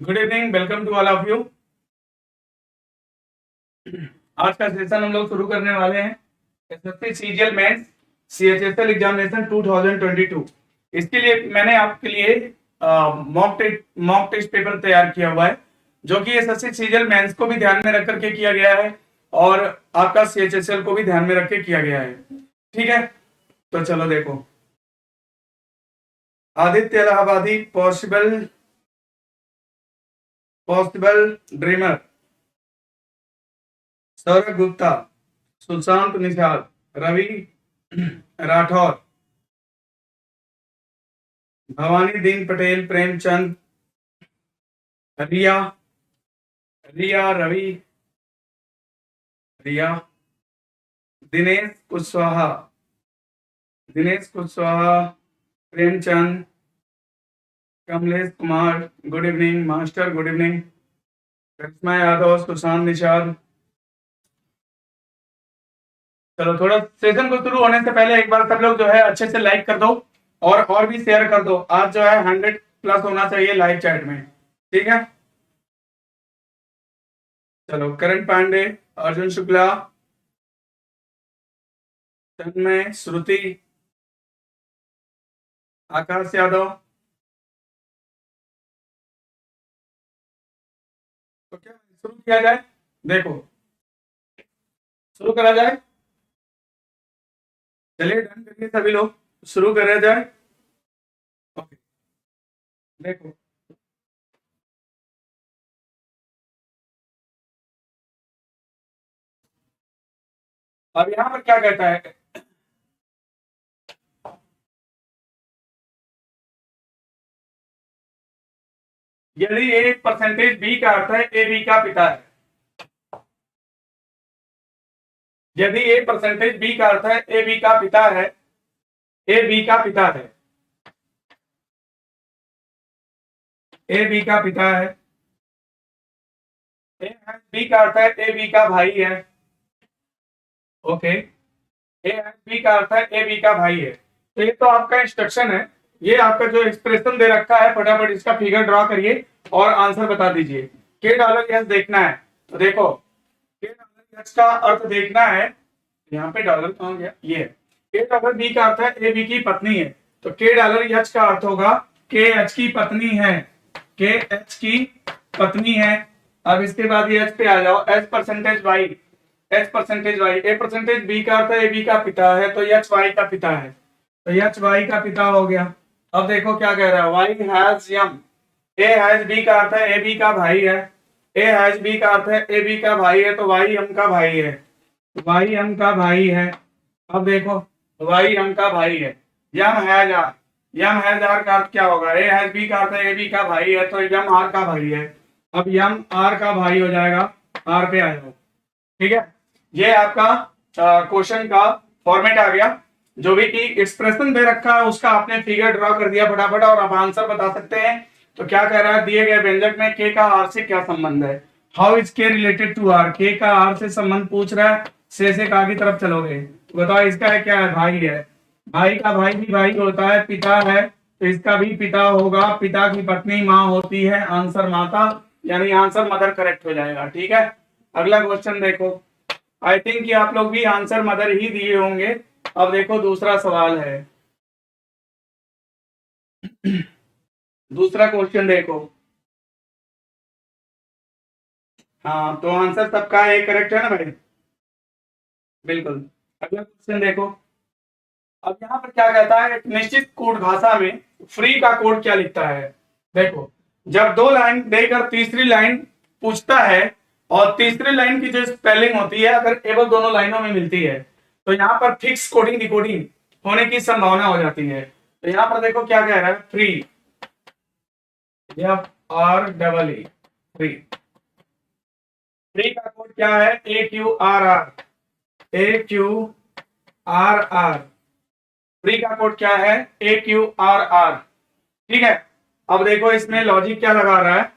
Good evening, welcome to all of you. आज का session हम लोग शुरू करने वाले हैं SSC CGL mains CHSL examination 2022। इसके लिए मैंने आपके लिए मॉक टेस्ट पेपर तैयार किया हुआ है, जो कि एसएससी सीजीएल मेंस को भी ध्यान में रख करके किया गया है और आपका सीएचएसएल को भी ध्यान में रख के किया गया है। ठीक है, तो चलो देखो। Aditya Allahabadi possible dreamer, Saurabh Gupta, Sushant Nishad, Ravi Rathore, Bhawani Deen Patel, Premchand, Riya Ravi, Dinesh Kushwaha, Premchand, Kamlesh Kumar, good evening master, good evening, Karishma Yadav, Sushant Nishad. चलो, थोड़ा सेशन को शुरू होने से पहले एक बार सब लोग जो है अच्छे से लाइक कर दो और भी शेयर कर दो। आज जो है 100 प्लस होना चाहिए लाइव चैट में, ठीक है। चलो, करण पांडे, अर्जुन शुक्ला, तन्मय, श्रुति, आकाश यादव। तो क्या शुरू किया जाए? देखो, शुरू करा जाए। चलिए, डन करिए सभी लोग, शुरू करा जाए। ओके, देखो अब यहाँ पर क्या कहता है। यदि ए परसेंटेज बी का अर्थ है ए बी का पिता है, यदि ए परसेंटेज बी का अर्थ है ए बी का पिता है, ए बी का पिता है, ए बी का पिता है, ए बी का अर्थ है ए बी का भाई है। ओके, ए बी का अर्थ है ए बी का भाई है। तो ये तो आपका इंस्ट्रक्शन है, ये आपका जो एक्सप्रेशन दे रखा है, फटाफट इसका फिगर ड्रॉ करिए और आंसर बता दीजिए। के डॉलर यस देखना है, तो देखो के डॉलर यस का अर्थ देखना है। यहाँ पे डॉलर कहाँ गया? ये के डॉलर बी का अर्थ है ए बी की पत्नी है, तो के डॉलर यच का अर्थ होगा के एच की पत्नी है, के एच की पत्नी है। अब इसके बाद ये एच पे आ जाओ, H percentage Y, H percentage Y, A percentage B का अर्थ है ए बी का पिता है, तो एच वाई का पिता है, तो एच वाई का पिता हो गया। अब देखो क्या कह रहा है, वाई हैज यम, ए हैज बी का अर्थ है ए बी का भाई है, ए हैज बी का अर्थ है ए बी का भाई है, तो वाई एम का भाई है, वाई एम का भाई है। अब देखो वाई एम का भाई है, M has R, M has R का अर्थ क्या होगा, ए हैज बी का अर्थ है ए बी का भाई है, तो यम आर का भाई है। अब यम आर का भाई हो जाएगा, आर पे आ जाओ। ठीक है, ये आपका क्वेश्चन का फॉर्मेट आ गया। जो भी की एक्सप्रेशन दे रखा है उसका आपने फिगर ड्रॉ कर दिया फटाफट, और आप आंसर बता सकते हैं। तो क्या कह रहा है, दिए गए व्यंजक में के का आर से क्या संबंध है। हाउ इज के रिलेटेड टू आर, के का आर से संबंध पूछ रहा है, से का की तरफ चलोगे तो बताओ इसका है क्या है, भाई है, भाई का भाई भी भाई होता है, पिता है तो इसका भी पिता होगा, पिता की पत्नी माँ होती है, आंसर माता, यानी आंसर मदर करेक्ट हो जाएगा। ठीक है, अगला क्वेश्चन देखो। आई थिंक कि आप लोग भी आंसर मदर ही दिए होंगे। अब देखो दूसरा सवाल है, दूसरा क्वेश्चन देखो। हाँ, तो आंसर सबका एक करेक्ट है ना भाई, बिल्कुल। अगला क्वेश्चन देखो। अब यहाँ पर क्या कहता है, एक निश्चित कोड भाषा में फ्री का कोड क्या लिखता है। देखो, जब दो लाइन देकर तीसरी लाइन पूछता है और तीसरी लाइन की जो स्पेलिंग होती है अगर केवल दोनों लाइनों में मिलती है, तो यहाँ पर फिक्स कोडिंग डिकोडिंग होने की संभावना हो जाती है। तो यहाँ पर देखो क्या कह रहा है, free, F R double E, free, free का कोड क्या है, A Q R R, A Q R R, free का कोड क्या है, ए क्यू आर आर। ठीक है, अब देखो इसमें लॉजिक क्या लगा रहा है,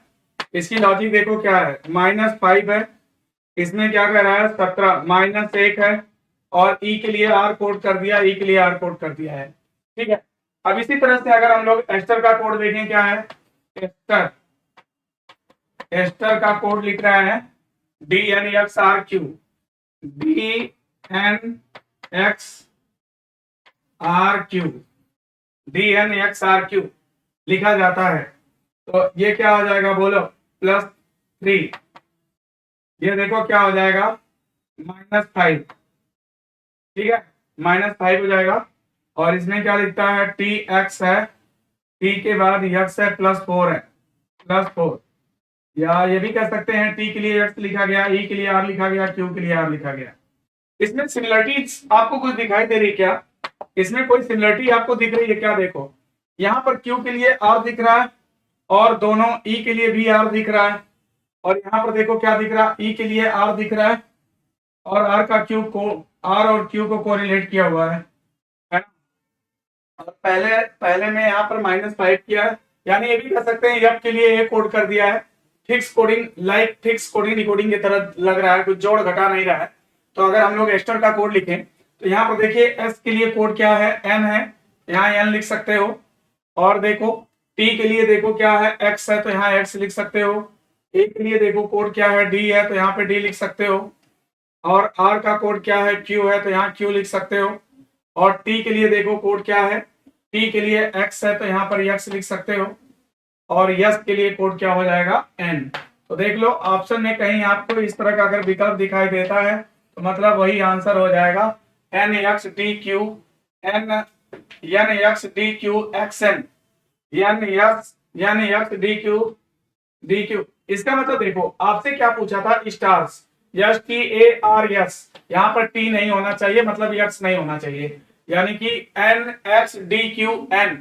इसकी लॉजिक देखो क्या है, -5 है, इसमें क्या कह रहा है 17, -1 है, और ई के लिए आर कोड कर दिया, ई के लिए आर कोड कर दिया है। ठीक है, अब इसी तरह से अगर हम लोग एस्टर का कोड देखें क्या है, एस्टर, एस्टर का कोड लिख रहा है DNXRQ, DNXRQ, DNXRQ लिखा जाता है। तो ये क्या हो जाएगा बोलो, +3। ये देखो क्या हो जाएगा, -5। ठीक है, -5 हो जाएगा। और इसमें क्या लिखता है, TX है, T के बाद X है, +4 है, +4। या ये भी कह सकते हैं T के लिए X लिखा गया, E के लिए R लिखा गया, Q के लिए R लिखा गया। इसमें सिमिलरिटीज आपको कुछ दिखाई दे रही क्या? इसमें कोई सिमिलरिटी आपको दिख रही है क्या? देखो यहाँ पर Q के लिए R दिख रहा है और दोनों E के लिए भी R दिख रहा है। और यहाँ पर देखो क्या दिख रहा है, E के लिए R दिख रहा है और R और Q को कोरिलेट किया हुआ है ना। और पहले में यहाँ पर -5 किया है, यानी ये भी कह सकते हैं F के लिए ये कोड कर दिया है। Fix coding, like fix coding decoding की तरह लग रहा है, कुछ जोड़ घटा नहीं रहा है। तो अगर हम लोग एस्टर का कोड लिखें तो यहाँ पर देखिए S के लिए कोड क्या है, N है, यहाँ N लिख सकते हो। और देखो T के लिए देखो क्या है, X है, तो यहाँ X लिख सकते हो। A के लिए देखो कोड क्या है, D है, तो यहाँ पे D लिख सकते हो। और R का कोड क्या है, Q है, तो यहाँ Q लिख सकते हो। और T के लिए देखो कोड क्या है, T के लिए X है, तो यहाँ पर X लिख सकते हो। और S के लिए कोड क्या हो जाएगा, N। तो देख लो ऑप्शन में कहीं आपको इस तरह का अगर विकल्प दिखाई देता है तो मतलब वही आंसर हो जाएगा, NXDQXN, NXDQ। इसका मतलब देखो आपसे क्या पूछा था, स्टार्स, STARS, यहाँ पर T नहीं होना चाहिए, मतलब X नहीं होना चाहिए, यानी कि NXDQN,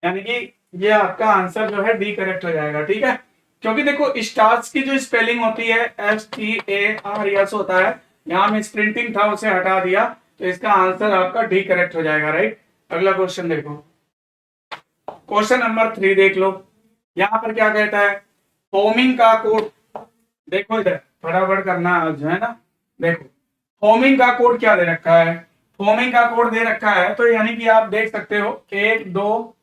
यानी कि ये आपका आंसर जो है डी करेक्ट हो जाएगा। ठीक है, क्योंकि देखो स्टार्स की जो स्पेलिंग होती है STARS होता है, यहाँ में स्प्रिंटिंग था उसे हटा दिया, तो इसका आंसर आपका डी करेक्ट हो जाएगा। राइट, अगला क्वेश्चन देखो, क्वेश्चन नंबर 3 देख लो। यहाँ पर क्या कहता है, होमिंग का कोड, देखो इधर फटाफट करना जो है ना। देखो होमिंग का कोड क्या दे रखा है, होमिंग का कोड दे रखा है, तो यानी कि आप देख सकते हो 1 2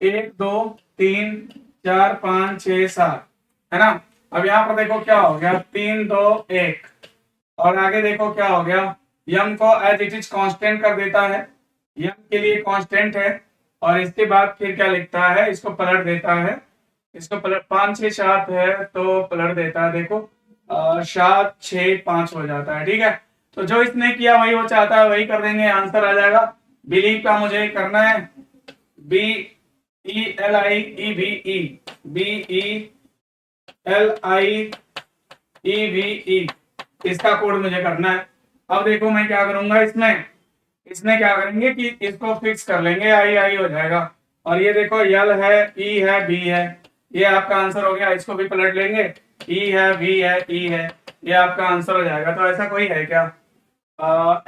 3 4 5 6 7 है ना। अब यहाँ पर देखो क्या हो गया, 3 2 1, और आगे देखो क्या हो गया, यम को एज इट इज कांस्टेंट कर देता है, यम के लिए कांस्टेंट है। और इसके बाद फिर क्या लिखता है, इसको पलट देता है, इसको पलट 5 6 7 है तो पलट देता है। देखो 7 6 5 हो जाता है। ठीक है, तो जो इसने किया वही वो चाहता है वही कर देंगे, आंसर आ जाएगा। बिलीव का मुझे करना है, BELIEVE, इसका कोड मुझे करना है। अब देखो मैं क्या करूंगा, इसमें क्या करेंगे कि इसको फिक्स कर लेंगे, आई हो जाएगा। और ये देखो L है, E है, B है, ये आपका आंसर हो गया। इसको भी पलट लेंगे, E है, V है, E है, ये आपका आंसर हो जाएगा। तो ऐसा कोई है क्या,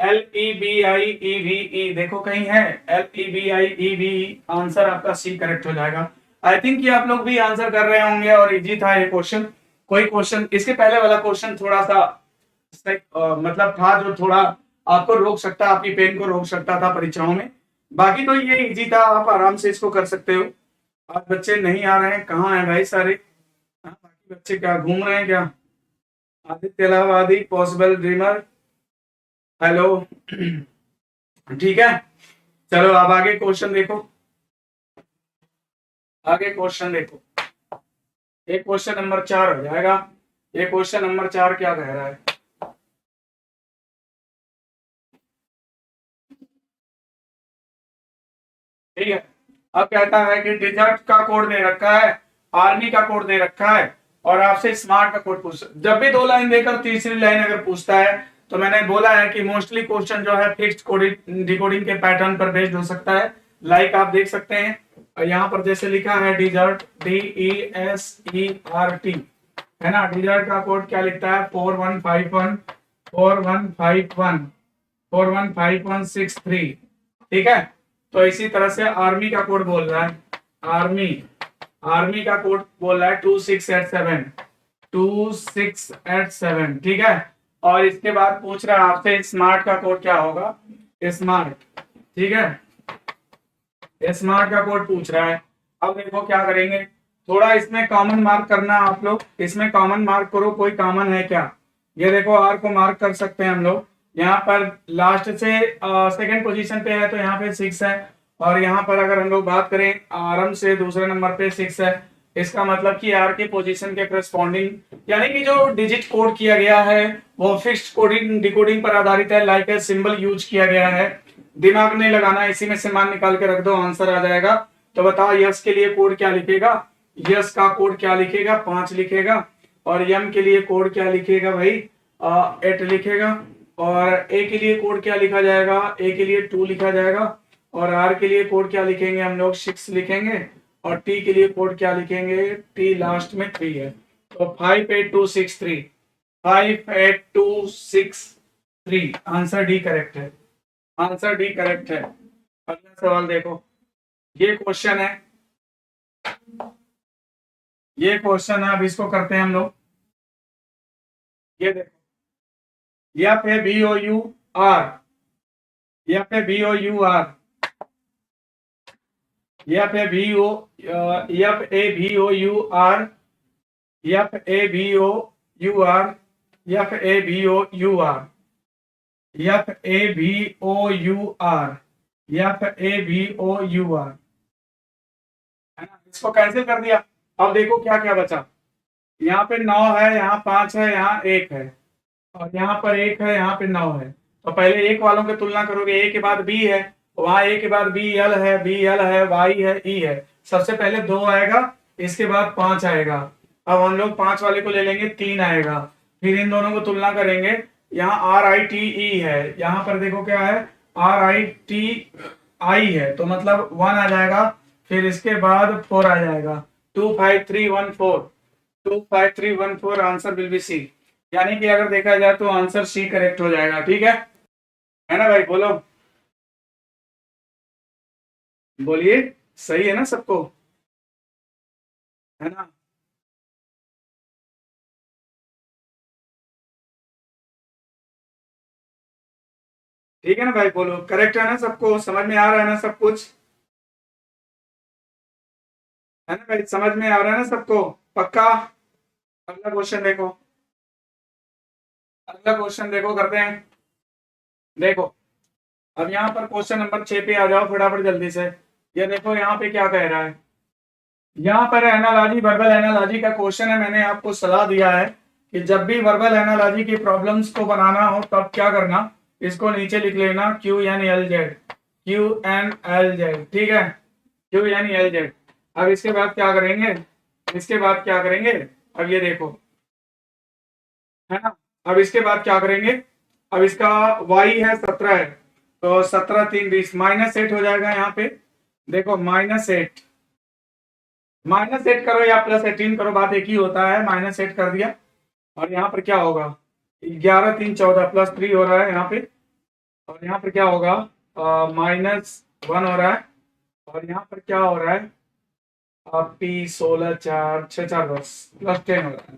LEBIEVE, देखो कहीं है LEBIEVE, आंसर आपका C करेक्ट हो जाएगा। आई थिंक ये आप लोग भी आंसर कर रहे होंगे और इजी था ये क्वेश्चन। कोई क्वेश्चन इसके पहले वाला क्वेश्चन थोड़ा सा मतलब था जो थोड़ा आपको रोक सकता, आपकी पेन को रोक सकता था परीक्षाओं में। बाकी तो ये इजी था, आप आराम से इसको कर सकते हो। आज बच्चे नहीं आ रहे हैं, कहाँ है भाई सारे, बाकी बच्चे क्या घूम रहे हैं क्या? Aditya Allahabadi, possible dreamer, hello. ठीक है, चलो अब आगे क्वेश्चन देखो, आगे क्वेश्चन देखो। एक क्वेश्चन नंबर 4 हो जाएगा। ये क्वेश्चन नंबर 4 क्या कह रहा है, ठीक है। अब कहता है कि डिजर्ट का कोड दे रखा है, आर्मी का कोड दे रखा है, और आपसे स्मार्ट का कोड पूछ, जब भी 2 लाइन देकर तीसरी लाइन अगर पूछता है तो मैंने बोला है कि मोस्टली क्वेश्चन जो है फिक्स्ड कोडिंग डिकोडिंग के पैटर्न पर बेस्ड हो सकता है। लाइक आप देख सकते हैं, और यहाँ पर जैसे लिखा है डिजर्ट, DESERT, है ना। डिजर्ट का कोड क्या लिखता है, 4151 ठीक है। तो इसी तरह से आर्मी का कोड बोल रहा है, आर्मी का कोड बोल रहा है 2687, ठीक है। और इसके बाद पूछ रहा है आपसे स्मार्ट का कोड क्या होगा, स्मार्ट, ठीक है, स्मार्ट का कोड पूछ रहा है। अब देखो क्या करेंगे, थोड़ा इसमें कॉमन मार्क करना आप लोग, इसमें कॉमन मार्क करो, कोई कॉमन है क्या? ये देखो आर को मार्क कर सकते हैं हम लोग। यहाँ पर लास्ट से सेकंड पोजीशन पे है तो यहाँ पे 6 है, और यहाँ पर अगर हम लोग बात करें आरम से दूसरे नंबर पे 6 है। इसका मतलब कि आर के पोजीशन के करस्पॉन्डिंग, यानी कि जो डिजिट कोड किया गया है वो फिक्स्ड कोडिंग डिकोडिंग पर आधारित है, लाइक ए सिंबल यूज किया गया है। दिमाग नहीं लगाना, इसी में से मान निकाल के रख दो, आंसर आ जाएगा। तो बताओ यस के लिए कोड क्या लिखेगा? यस का कोड क्या लिखेगा? 5 लिखेगा। और यम के लिए कोड क्या लिखेगा भाई? 8 लिखेगा। और ए के लिए कोड क्या लिखा जाएगा? ए के लिए 2 लिखा जाएगा। और आर के लिए कोड क्या लिखेंगे हम लोग? 6 लिखेंगे। और टी के लिए कोड क्या लिखेंगे? टी लास्ट में 3 है। तो 58263, 58263, आंसर डी करेक्ट है। आंसर डी करेक्ट है। अगला सवाल देखो, ये क्वेश्चन है, ये क्वेश्चन है, अब इसको करते हैं हम लोग। ये देखो, या पे बी ओ यू आर, या पे B O U R, F A B O, F A B O U R, F A B O U R, F A B O U R, F A B O U R, F A B O U R, है ना? इसको cancel कर दिया। अब देखो क्या क्या बचा। यहाँ पे 9 है, यहाँ 5 है, यहाँ 1 है, और यहाँ पर 1 है, यहाँ पे 9 है। तो पहले एक वालों की तुलना करोगे, ए के बाद बी है, वहां ए के बाद बी एल है, बी एल है, वाई है, ई है। सबसे पहले 2 आएगा, इसके बाद 5 आएगा। अब हम लोग 5 वाले को ले लेंगे, 3 आएगा। फिर इन दोनों को तुलना करेंगे, यहाँ आर आई टी ई है, यहाँ पर देखो क्या है, आर आई टी आई है, तो मतलब 1 आ जाएगा। फिर इसके बाद 4 आ जाएगा, 25314, 25314, आंसर विल बी सी। यानी कि अगर देखा जाए तो आंसर सी करेक्ट हो जाएगा। ठीक है ना भाई? बोलो, बोलिए, सही है ना सबको? है ना? ठीक है ना भाई? बोलो, करेक्ट है ना सबको? समझ में आ रहा है ना सब कुछ? है ना भाई? समझ में आ रहा है ना सबको? पक्का? अगला क्वेश्चन देखो, अगला क्वेश्चन देखो, करते हैं। देखो, अब यहाँ पर क्वेश्चन नंबर 6 पे आ जाओ फटाफट जल्दी से। ये देखो यहाँ पे क्या कह रहा है, यहाँ पर एनालॉजी, वर्बल एनालॉजी का क्वेश्चन है। मैंने आपको सलाह दिया है कि जब भी वर्बल एनालॉजी की प्रॉब्लम्स को बनाना हो तब क्या करना, इसको नीचे लिख लेना, Q N L Z, Q N L Z. ठीक है, क्यू एन एल जेड। अब इसके बाद क्या करेंगे, इसके बाद क्या करेंगे, अब ये देखो, है ना? अब इसके बाद क्या करेंगे, अब इसका y है 17 है, तो 17 3 20, -8 हो जाएगा यहाँ पे। देखो -8, -8 करो या +18 करो, बात एक ही होता है। -8 कर दिया, और यहाँ पर क्या होगा, 11 3 14, +3 हो रहा है यहाँ पे। और यहाँ पर क्या होगा, -1 हो रहा है। और यहाँ पर क्या हो रहा है, P 16 4 6 4 10, +10 हो रहा है।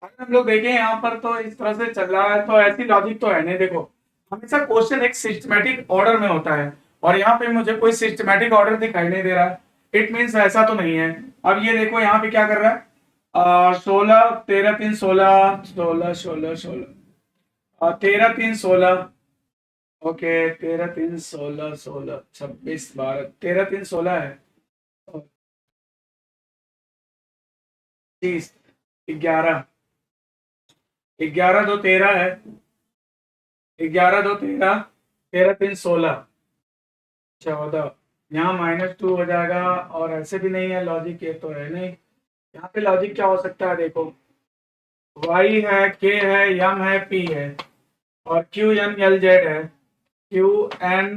अगर हम लोग देखें यहाँ पर तो इस तरह से चल रहा है, तो ऐसी लॉजिक तो है नहीं। देखो, हमेशा क्वेश्चन एक सिस्टमैटिक ऑर्डर में होता है, और यहाँ पे मुझे कोई सिस्टमैटिक ऑर्डर दिखाई नहीं दे रहा है। इट मीन्स ऐसा तो नहीं है। अब ये देखो यहाँ पे क्या कर रहा है, 16 13 3 16, 16 16 16, 13 3 16, ओके, 13 3 16 16 26 12, 13 3 16 है, 30 11, 11 2 13 है, 11 2 13, 13 3 16 14, यहाँ -2 हो जाएगा। और ऐसे भी नहीं है लॉजिक, ये तो है नहीं। यहाँ पे लॉजिक क्या हो सकता है, देखो, y है, k है, m है, p है, और q n l z है, q n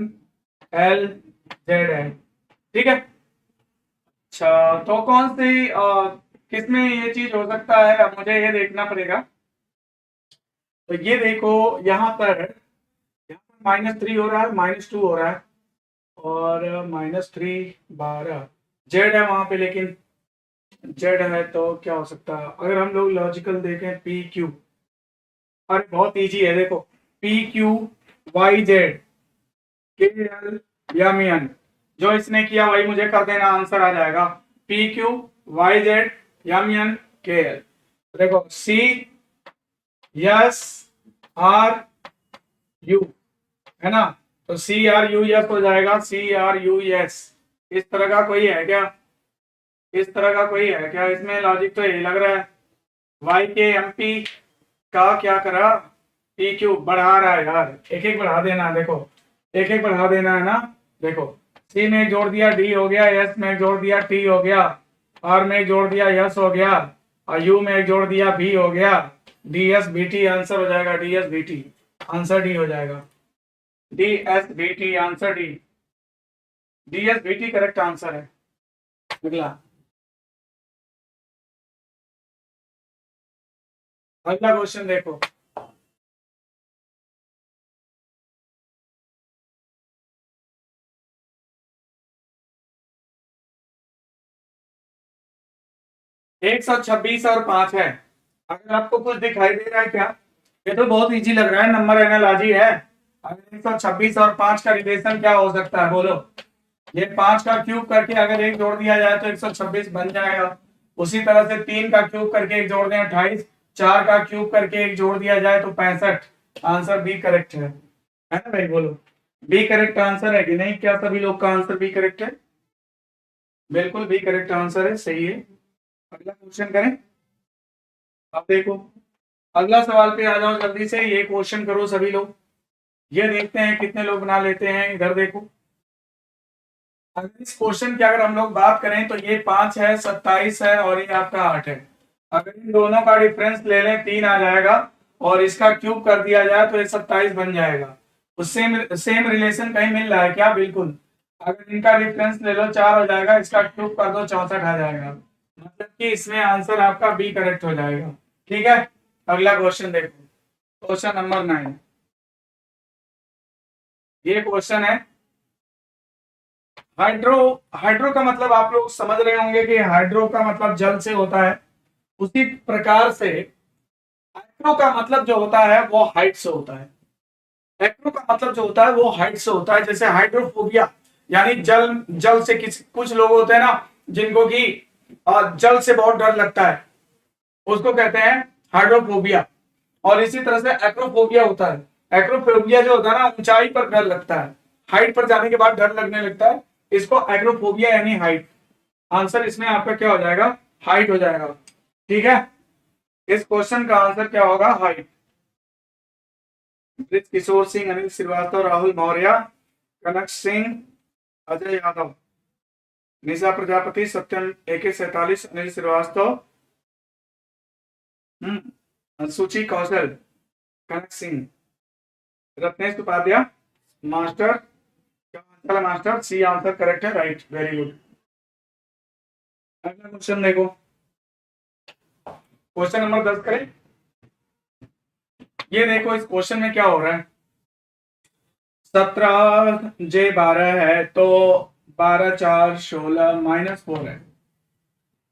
l z है। ठीक है, अच्छा, तो कौन सी किसमें ये चीज हो सकता है, अब मुझे ये देखना पड़ेगा। तो ये देखो यहाँ पर, -3 हो रहा है, -2 हो रहा है, और -3 12, जेड है वहां पे, लेकिन जेड है तो क्या हो सकता है, अगर हम लोग लॉजिकल देखें, पी क्यू, अरे बहुत इजी है, देखो, पी क्यू वाई जेड के एल एम एन, जो इसने किया वही मुझे कर देना, आंसर आ जाएगा। P Q Y Z M N K L. देखो सी एस आर यू है ना, तो सी आर यू एस हो जाएगा, सी आर यू एस। इस तरह का कोई है क्या, इस तरह का कोई है क्या इसमें? लॉजिक तो यही लग रहा है। वाई के एम पी का क्या करा, पी क्यूब बढ़ा रहा है यार, एक एक बढ़ा देना। देखो एक एक बढ़ा देना है ना। देखो सी में जोड़ दिया डी हो गया, एस में जोड़ दिया टी हो गया, आर में जोड़ दिया एस हो गया, और यू में जोड़ दिया बी हो गया, D S B T answer हो जाएगा, D S B T answer D हो जाएगा, D S B T answer D, D S B T correct answer है। अगला अगला क्वेश्चन देखो, एक सौ छब्बीस और 5 है। अगर आपको कुछ दिखाई दे रहा है क्या? ये तो बहुत इजी लग रहा है, नंबर एनालॉजी है। अगर 126 और 5 का रिलेशन क्या हो सकता है बोलो? ये 5 का क्यूब करके अगर एक जोड़ दिया जाए तो 126 बन जाएगा। उसी तरह से 3 का क्यूब करके एक जोड़ दें 28, 4 का क्यूब करके एक जोड़ दिया जाए तो 65। आंसर बी करेक्ट है ना भाई? बोलो बी करेक्ट आंसर है कि नहीं? क्या सभी लोग का आंसर बी करेक्ट है? बिल्कुल बी करेक्ट आंसर है, सही है। अगला क्वेश्चन करें। अब देखो अगला सवाल पे आ जाओ जल्दी से, ये क्वेश्चन करो सभी लोग। ये देखते हैं कितने लोग बना लेते हैं। इधर देखो, अगर इस क्वेश्चन की अगर हम लोग बात करें तो ये 5 है, 27 है और ये आपका 8 है। अगर इन दोनों का डिफरेंस ले लें 3 आ जाएगा और इसका क्यूब कर दिया जाए तो ये 27 बन जाएगा। उससे सेम रिलेशन कहीं मिल रहा है क्या? बिल्कुल। अगर इनका डिफरेंस ले लो 4 हो जाएगा, इसका क्यूब कर दो 64 आ जाएगा। मतलब कि इसमें आंसर आपका बी करेक्ट हो जाएगा। ठीक है, अगला क्वेश्चन देखो, क्वेश्चन नंबर 9। ये क्वेश्चन है हाइड्रो। हाइड्रो का मतलब आप लोग समझ रहे होंगे कि हाइड्रो का मतलब जल से होता है। उसी प्रकार से एक्रो का मतलब जो होता है वो हाइट से होता है। एक्रो का मतलब जो होता है वो हाइट से होता है। जैसे हाइड्रोफोबिया यानी जल, जल से कुछ लोग होते हैं ना जिनको कि जल से बहुत डर लगता है, उसको कहते हैं हाइड्रोफोबिया। और इसी तरह से एक्रोफोबिया होता है। एक्रोफोबिया जो होता है ना ऊंचाई पर डर लगता है, हाइट पर जाने के बाद डर लगने लगता है, इसको एक्रोफोबिया यानी हाइट। आंसर इसमें आपका क्या हो जाएगा? हाइट हो जाएगा। ठीक है, इस क्वेश्चन का आंसर क्या होगा? हाइट। ब्रिज किशोर सिंह, अनिल श्रीवास्तव, राहुल मौर्य, कनक सिंह, अजय यादव, निशा प्रजापति, सत्यम AK 47, अनिल श्रीवास्तव, सुची कौशल, कनक सिंह, रत्नेश उपाध्याय, मास्टर। क्या आंसर है मास्टर? सी आंसर करेक्ट है, राइट, वेरी गुड। अगला क्वेश्चन देखो, क्वेश्चन नंबर 10 करें। ये देखो इस क्वेश्चन में क्या हो रहा है, 17 J 12 है तो 12 4 16 -4 है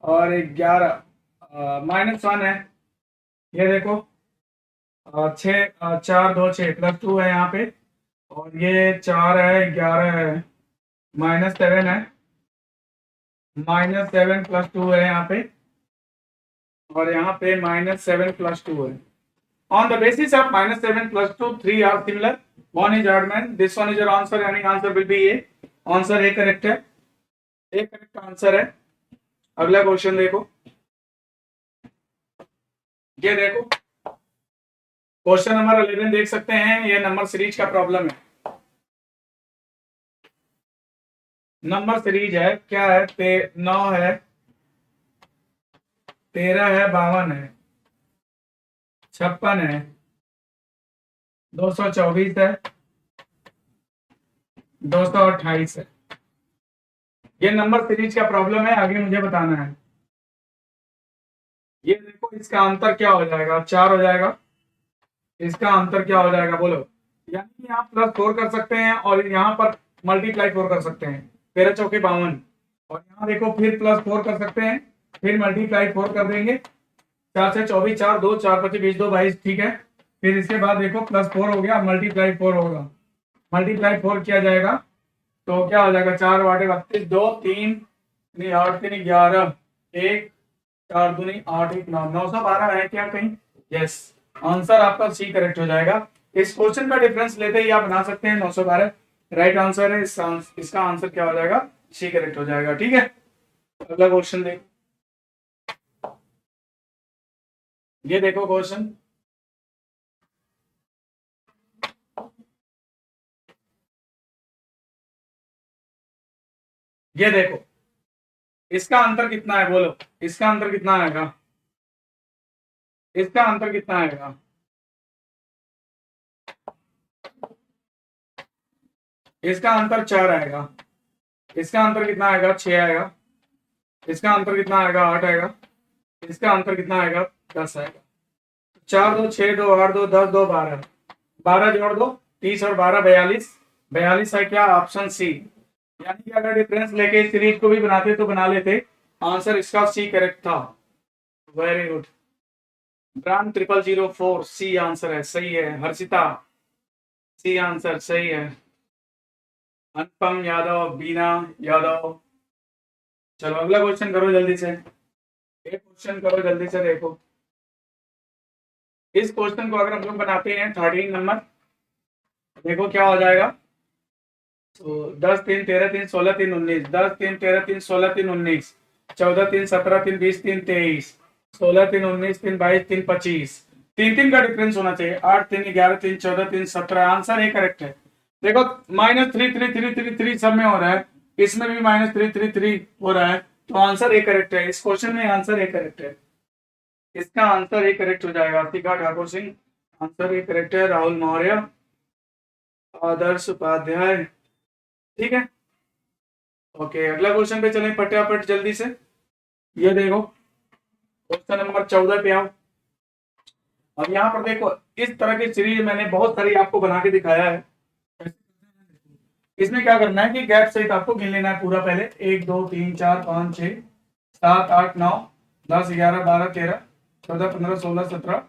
और 11 -1 है। ये देखो 6 4 2 6 +2 है यहाँ पे, और ये 4 है 11 है, -7 है, -7 +2 है यहाँ पे, और यहाँ पे -7 +2 है। On the basis of -7 +2, 3 are similar. One is odd man. This one is your answer. Any answer will be A. Answer A correct है, A correct आंसर है। अगला क्वेश्चन देखो, ये देखो क्वेश्चन नंबर 11 देख सकते हैं। ये नंबर सीरीज का प्रॉब्लम है। नंबर सीरीज है क्या है? 9 है, 13 है, 52 है, 56 है, 224 है, 228 है। ये नंबर सीरीज का प्रॉब्लम है, आगे मुझे बताना है। ये देखो इसका अंतर क्या हो जाएगा? 4 हो जाएगा। इसका अंतर क्या हो जाएगा बोलो? यानी यहाँ +4 कर सकते हैं और यहाँ पर मल्टीप्लाई 4 कर सकते हैं, 13 चौके 52। और यहाँ देखो फिर +4 कर सकते हैं, फिर मल्टीप्लाई 4 कर देंगे, 4 से 24, 4 2 4 25 20 2 22। ठीक है, फिर इसके बाद देखो +4 हो गया, मल्टीप्लाई 4 होगा, मल्टीप्लाई 4 किया जाएगा तो क्या हो जाएगा? 4 × 8 = 32, 2 3 8 3 11, एक, 4 दूनी 8, 1 9, 912 है क्या कहीं? यस, आंसर आपका सी करेक्ट हो जाएगा। इस क्वेश्चन का डिफरेंस लेते ही आप बना सकते हैं 912 राइट आंसर है। इसका आंसर क्या हो जाएगा? सी करेक्ट हो जाएगा। ठीक है, अगला क्वेश्चन देख, ये देखो क्वेश्चन, ये देखो, इसका अंतर कितना है बोलो, इसका अंतर कितना आएगा? इसका अंतर कितना आएगा? इसका अंतर 4 आएगा। इसका अंतर कितना आएगा? 6 आएगा। इसका अंतर कितना आएगा? 8 आएगा। इसका अंतर कितना आएगा? 10 आएगा। 4 2 6 2 8 2 10 2 12, 12 जोड़ दो, 30 और 12 42, 42 है क्या? Option C. यानी कि अगर डिफरेंस लेके इस सीरीज को भी बनाते तो बना लेते। आंसर इसका सी करेक्ट था। Very good. Brand 0004 C answer है, सही है। हर्षिता सी आंसर सही है। अनुपम यादव, बीना यादव। चलो अगला क्वेश्चन करो जल्दी से, एक क्वेश्चन करो जल्दी से। देखो इस क्वेश्चन को अगर हम लोग बनाते हैं 13 नंबर, देखो क्या हो जाएगा। तो 10 3 13 3 16 3 19, 10 3 13 3 16 3 19, 14 3 17 3 20 3 23, 16 3 19 3 22 3 25, 3 3 का डिफरेंस होना चाहिए। 8 3 11 3 14 3 17, आंसर ए करेक्ट है। देखो -3 सब में हो रहा है, इसमें भी -3 हो रहा है, तो आंसर ए करेक्ट है। इस क्वेश्चन में आंसर ए करेक्ट है। इसका आंसर ए करेक्ट हो जाएगा। टीका Thakur Singh, answer A correct है। राहुल मौर्य, आदर्श उपाध्याय, ठीक है। ओके अगला क्वेश्चन पे चलें फटाफट जल्दी से। ये देखो क्वेश्चन नंबर 14 पे आओ। अब यहाँ पर देखो इस तरह की सीरीज मैंने बहुत सारी आपको बना के दिखाया है। इसमें क्या करना है कि गैप सहित आपको गिन लेना है पूरा। पहले 1 2 3 4 5 6 7 8 9 10 11 12 13 14 15 16 17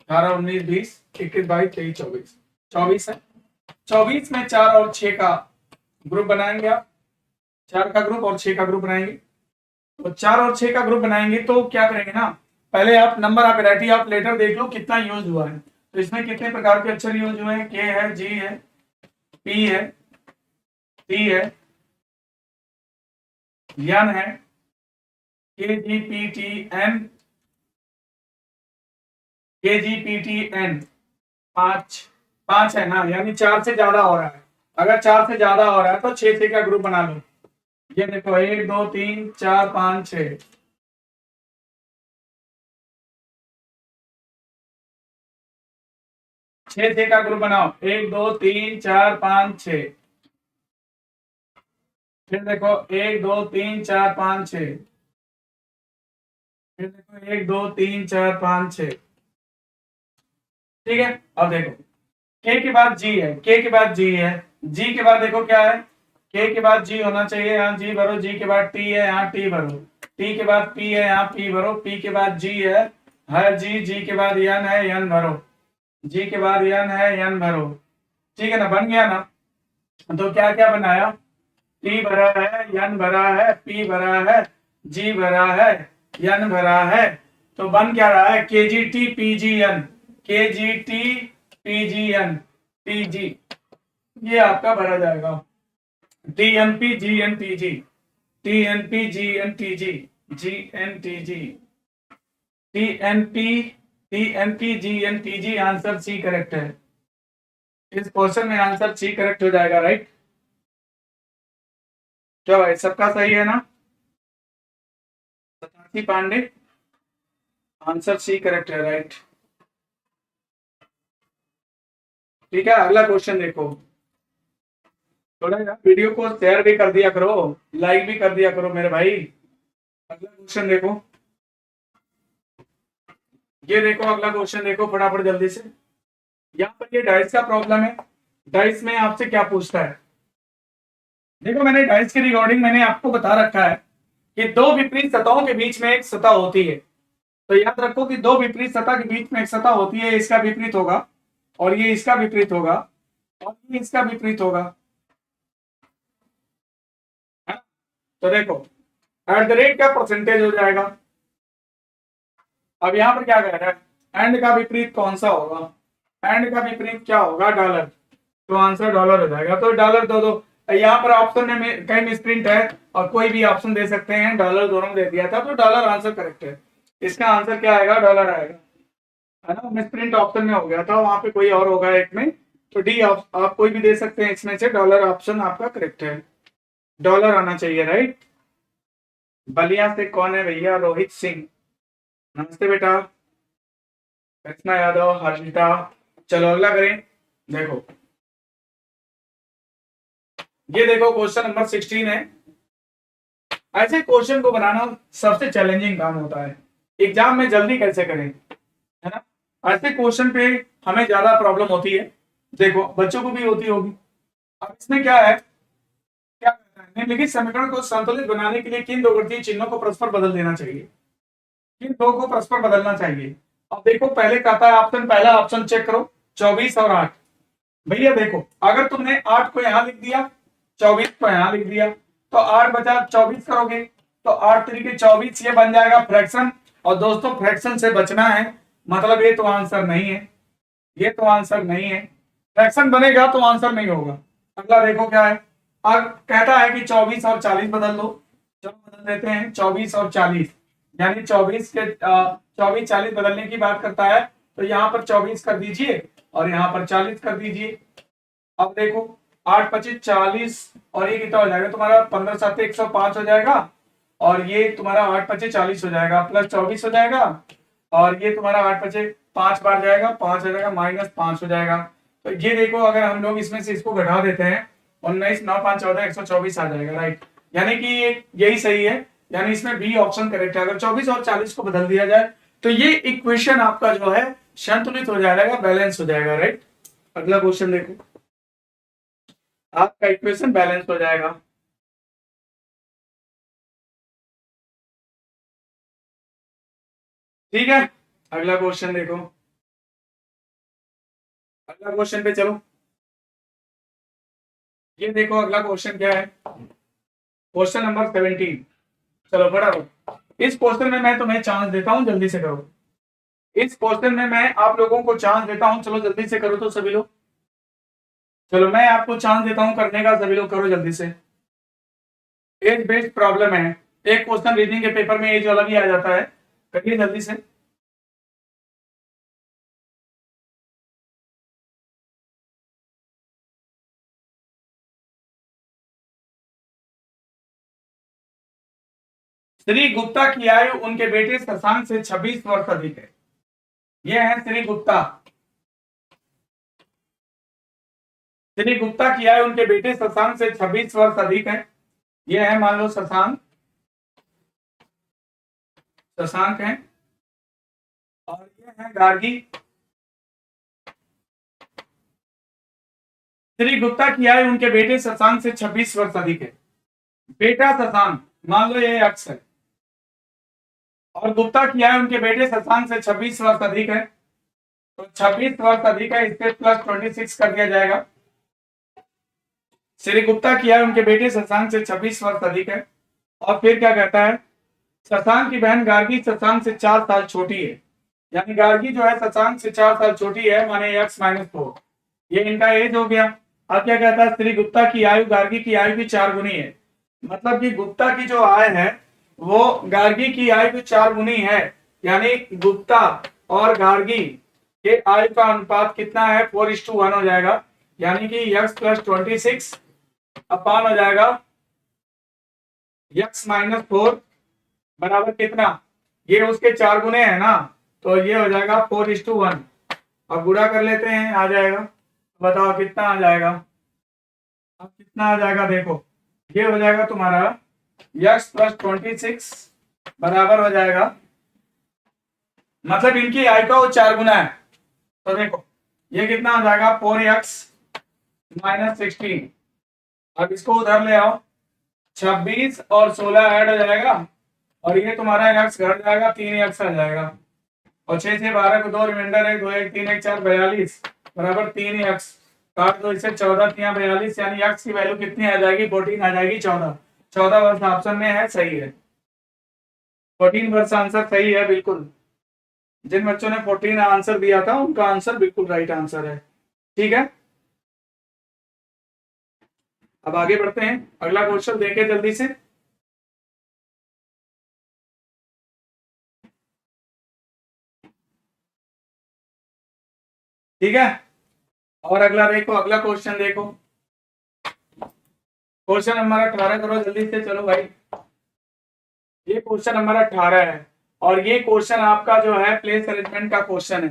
18 19 20 21 22 23 24, 24 है। 24 में 4 और 6 का ग्रुप बनाएंगे आप, 4 का ग्रुप और 6 का ग्रुप बनाएंगे। तो 4 और 6 का ग्रुप बनाएंगे तो क्या करेंगे ना, पहले आप number of variety of letter देख लो कितना यूज हुआ है। तो इसमें कितने प्रकार के अक्षर यूज हुए हैं? के है, जी है, पी है, टी है, यन है, K G P T N, K G P T N, 5 5 है ना, यानी 4 से ज्यादा हो रहा है। अगर 4 से ज्यादा हो रहा है तो 6 का ग्रुप बना लो। ये देखो 1 2 3 4 5 6, 6 का ग्रुप बनाओ। 1 2 3 4 5 6, फिर देखो 1 2 3 4 5 6, फिर देखो 1 2 3 4 5 6, ठीक है। अब देखो के के बाद जी है, के के बाद जी है, जी के बाद देखो क्या है, के के बाद जी होना चाहिए, यहाँ जी भरो। जी के बाद टी है, यहाँ टी भरो। टी के बाद पी है, यहाँ पी भरो। पी के बाद जी है जी। जी के बाद यन है, यन भरो। जी के बाद यन है, यन भरो। ठीक है ना, बन गया ना। तो क्या क्या बनाया? टी भरा है, यन भरा है, पी भरा है, जी भरा है, यन भरा है। तो बन क्या रहा है? K G T P G N, K G T P G N, P G, ये आपका भरा जाएगा। T N P G N T G, T N P G N T G, G N T G, T N P G N T G. Answer C correct है। इस question में answer C correct हो जाएगा। Right, क्या भाई सबका सही है ना? सतासी पांडे, आंसर सी करेक्ट है। राइट, ठीक है। अगला क्वेश्चन देखो, थोड़ा यार वीडियो को शेयर भी कर दिया करो, लाइक भी कर दिया करो मेरे भाई। अगला क्वेश्चन देखो, ये देखो अगला क्वेश्चन देखो फटाफट जल्दी से। यहाँ पर ये डाइस का प्रॉब्लम है। डाइस में आपसे क्या पूछता है? देखो मैंने डाइस की रिकॉर्डिंग मैंने आपको बता रखा है कि दो विपरीत सतहों के बीच में एक सतह होती है। तो याद रखो कि दो विपरीत सतह के बीच में एक सतह होती है, इसका विपरीत होगा और ये इसका विपरीत होगा और ये इसका विपरीत होगा, है ना? तो देखो एट द रेट का परसेंटेज हो जाएगा। अब यहाँ पर क्या कह रहा है, एंड का विपरीत कौन सा होगा, एंड का विपरीत क्या होगा, डॉलर, तो आंसर डॉलर हो जाएगा। तो डॉलर दो दो, यहाँ पर ऑप्शन में कहीं मिसप्रिंट है और कोई भी ऑप्शन दे सकते हैं, डॉलर दोनों दे दिया था, तो डॉलर आंसर करेक्ट है। इसका आंसर क्या आएगा, डॉलर आएगा, है ना। मिसप्रिंट ऑप्शन में हो गया था, वहां पे कोई और होगा एक में, तो डी आप कोई भी दे सकते हैं इसमें से, डॉलर ऑप्शन आपका करेक्ट है, डॉलर आना चाहिए, राइट। बलिया से कौन है भैया, रोहित सिंह, नमस्ते बेटा, कृष्णा यादव, हर्षिता। चलो अगला करें, देखो ये देखो क्वेश्चन नंबर 16 है। ऐसे क्वेश्चन को बनाना सबसे चैलेंजिंग काम होता है, एग्जाम में जल्दी कैसे करें, है ना। ऐसे क्वेश्चन पे हमें ज्यादा प्रॉब्लम होती है, देखो बच्चों को भी होती होगी। अब इसमें क्या है, क्या करना है, निम्नलिखित समीकरण को संतुलित बनाने के लिए किन दो गणितीय चिन्हों को परस्पर बदल देना चाहिए, किन दो को परस्पर बदलना चाहिए। अब देखो पहले कहता है ऑप्शन, पहला ऑप्शन चेक करो, 24 और 8। भैया देखो अगर तुमने 8 को यहां लिख दिया, 24 को यहां लिख दिया, तो 8 बचा 24 करोगे, तो 8 तरीके 24, ये बन जाएगा फ्रैक्शन। और दोस्तों फ्रैक्शन से बचना है, मतलब ये तो आंसर नहीं है, ये तो आंसर नहीं है, फ्रैक्शन बनेगा तो आंसर नहीं होगा। अगला देखो क्या है, अब कहता है कि 24 और 40 बदल दो, चलो बदल देते हैं 24 और 40, यानी 24 के 24 40 बदलने की बात करता है, तो यहाँ पर 24 कर दीजिए और यहाँ पर 40 कर दीजिए। अब देखो 8 25 40 और ये कितना हो जाएगा तुम्हारा, 15 7 105 हो जाएगा, और ये तुम्हारा 8 25 40 हो जाएगा, प्लस 24 हो जाएगा, और ये तुम्हारा 8 बचे 5 बार जाएगा, 5 हो जाएगा, माइनस 5 हो जाएगा। तो ये देखो अगर हम लोग इसमें से इसको घटा देते हैं, 19 9 5 14 124 आ जाएगा, राइट। यानी कि यही सही है, यानी इसमें बी ऑप्शन करेक्ट है। अगर 24 और 40 को बदल दिया जाए तो ये इक्वेशन आपका जो है संतुलित हो जाएगा, बैलेंस हो जाएगा, राइट। अगला क्वेश्चन देखो, आपका इक्वेशन बैलेंस हो जाएगा। ठीक है, अगला क्वेश्चन देखो, अगला क्वेश्चन पे चलो। ये देखो अगला क्वेश्चन क्या है, क्वेश्चन नंबर 17। चलो बड़ा रो, इस क्वेश्चन में मैं तुम्हें चांस देता हूं, जल्दी से करो। इस क्वेश्चन में मैं आप लोगों को चांस देता हूं, चलो जल्दी से करो तो सभी लोग, चलो मैं आपको चांस देता हूं करने का, सभी लोग करो जल्दी से। एज बेस्ड प्रॉब्लम है, एक क्वेश्चन रीजनिंग के पेपर में एज वाला भी आ जाता है, करिए जल्दी से। श्री गुप्ता की आयु उनके बेटे शशांक से 26 वर्ष अधिक है। ये है श्री गुप्ता, श्री गुप्ता की आयु उनके बेटे शशांक से 26 वर्ष अधिक है। ये है मान लो शशांक, शशांक है, और ये है गार्गी। श्री गुप्ता की आयु उनके बेटे शशांक से 26 वर्ष अधिक है। बेटा शशांक मान लो ये अक्ष है, और गुप्ता की आयु उनके बेटे शशांक से 26 वर्ष अधिक है, तो 26 वर्ष अधिक है, इससे प्लस 26 कर दिया जाएगा। श्री गुप्ता की आयु उनके बेटे शशांक से 26 वर्ष अधिक है, और फिर क्या कहता है, शशांक की बहन गार्गी शशांक से 4 साल छोटी है, यानी गार्गी जो है शशांक से 4 साल छोटी है, माने x-4, ये इनका एज हो गया। अब क्या कहता है, श्री गुप्ता की आयु गार्गी की आयु की 4 गुनी है, मतलब कि गुप्ता की जो आयु है वो गार्गी की आयु की 4 गुनी है, यानी गुप्ता और गार्गी के आयु का अनुपात कितना है, 4:1 हो जाएगा, यानी कि x + 26 अपान हो जाएगा x-4 बराबर कितना, ये उसके 4 गुने है ना, तो ये हो जाएगा 4:1। अब गुणा कर लेते हैं, आ जाएगा, बताओ कितना आ जाएगा, अब कितना आ जाएगा, देखो ये हो जाएगा तुम्हारा x + 26 बराबर हो जाएगा, मतलब इनकी आयु का वो 4 गुना है, तो देखो ये कितना हो जाएगा, 4x - 16। अब इसको उधर ले आओ, 26 और 16 ऐड हो जाएगा, और ये तुम्हारा x घट जाएगा, 3x आ जाएगा, और 6 से 12 को 2 रिमाइंडर है, 2 1 3 1 4 42 बराबर 3x, काट दो इसे, 14 3 42, यानी x की वैल्यू कितनी आ जाएगी, 14 आ जाएगी, 14 14 वर्ष ऑप्शन में है, सही है, 14 वर्ष आंसर सही है बिल्कुल। जिन बच्चों ने 14 आंसर दिया था उनका आंसर बिल्कुल राइट आंसर है। ठीक है, अब आगे बढ़ते हैं, अगला क्वेश्चन देखें जल्दी से। ठीक है, और अगला देखो, अगला क्वेश्चन देखो, क्वेश्चन नंबर 18 करो जल्दी से, चलो भाई। ये क्वेश्चन नंबर 18 है और ये क्वेश्चन आपका जो है प्लेस अरेंजमेंट का क्वेश्चन है।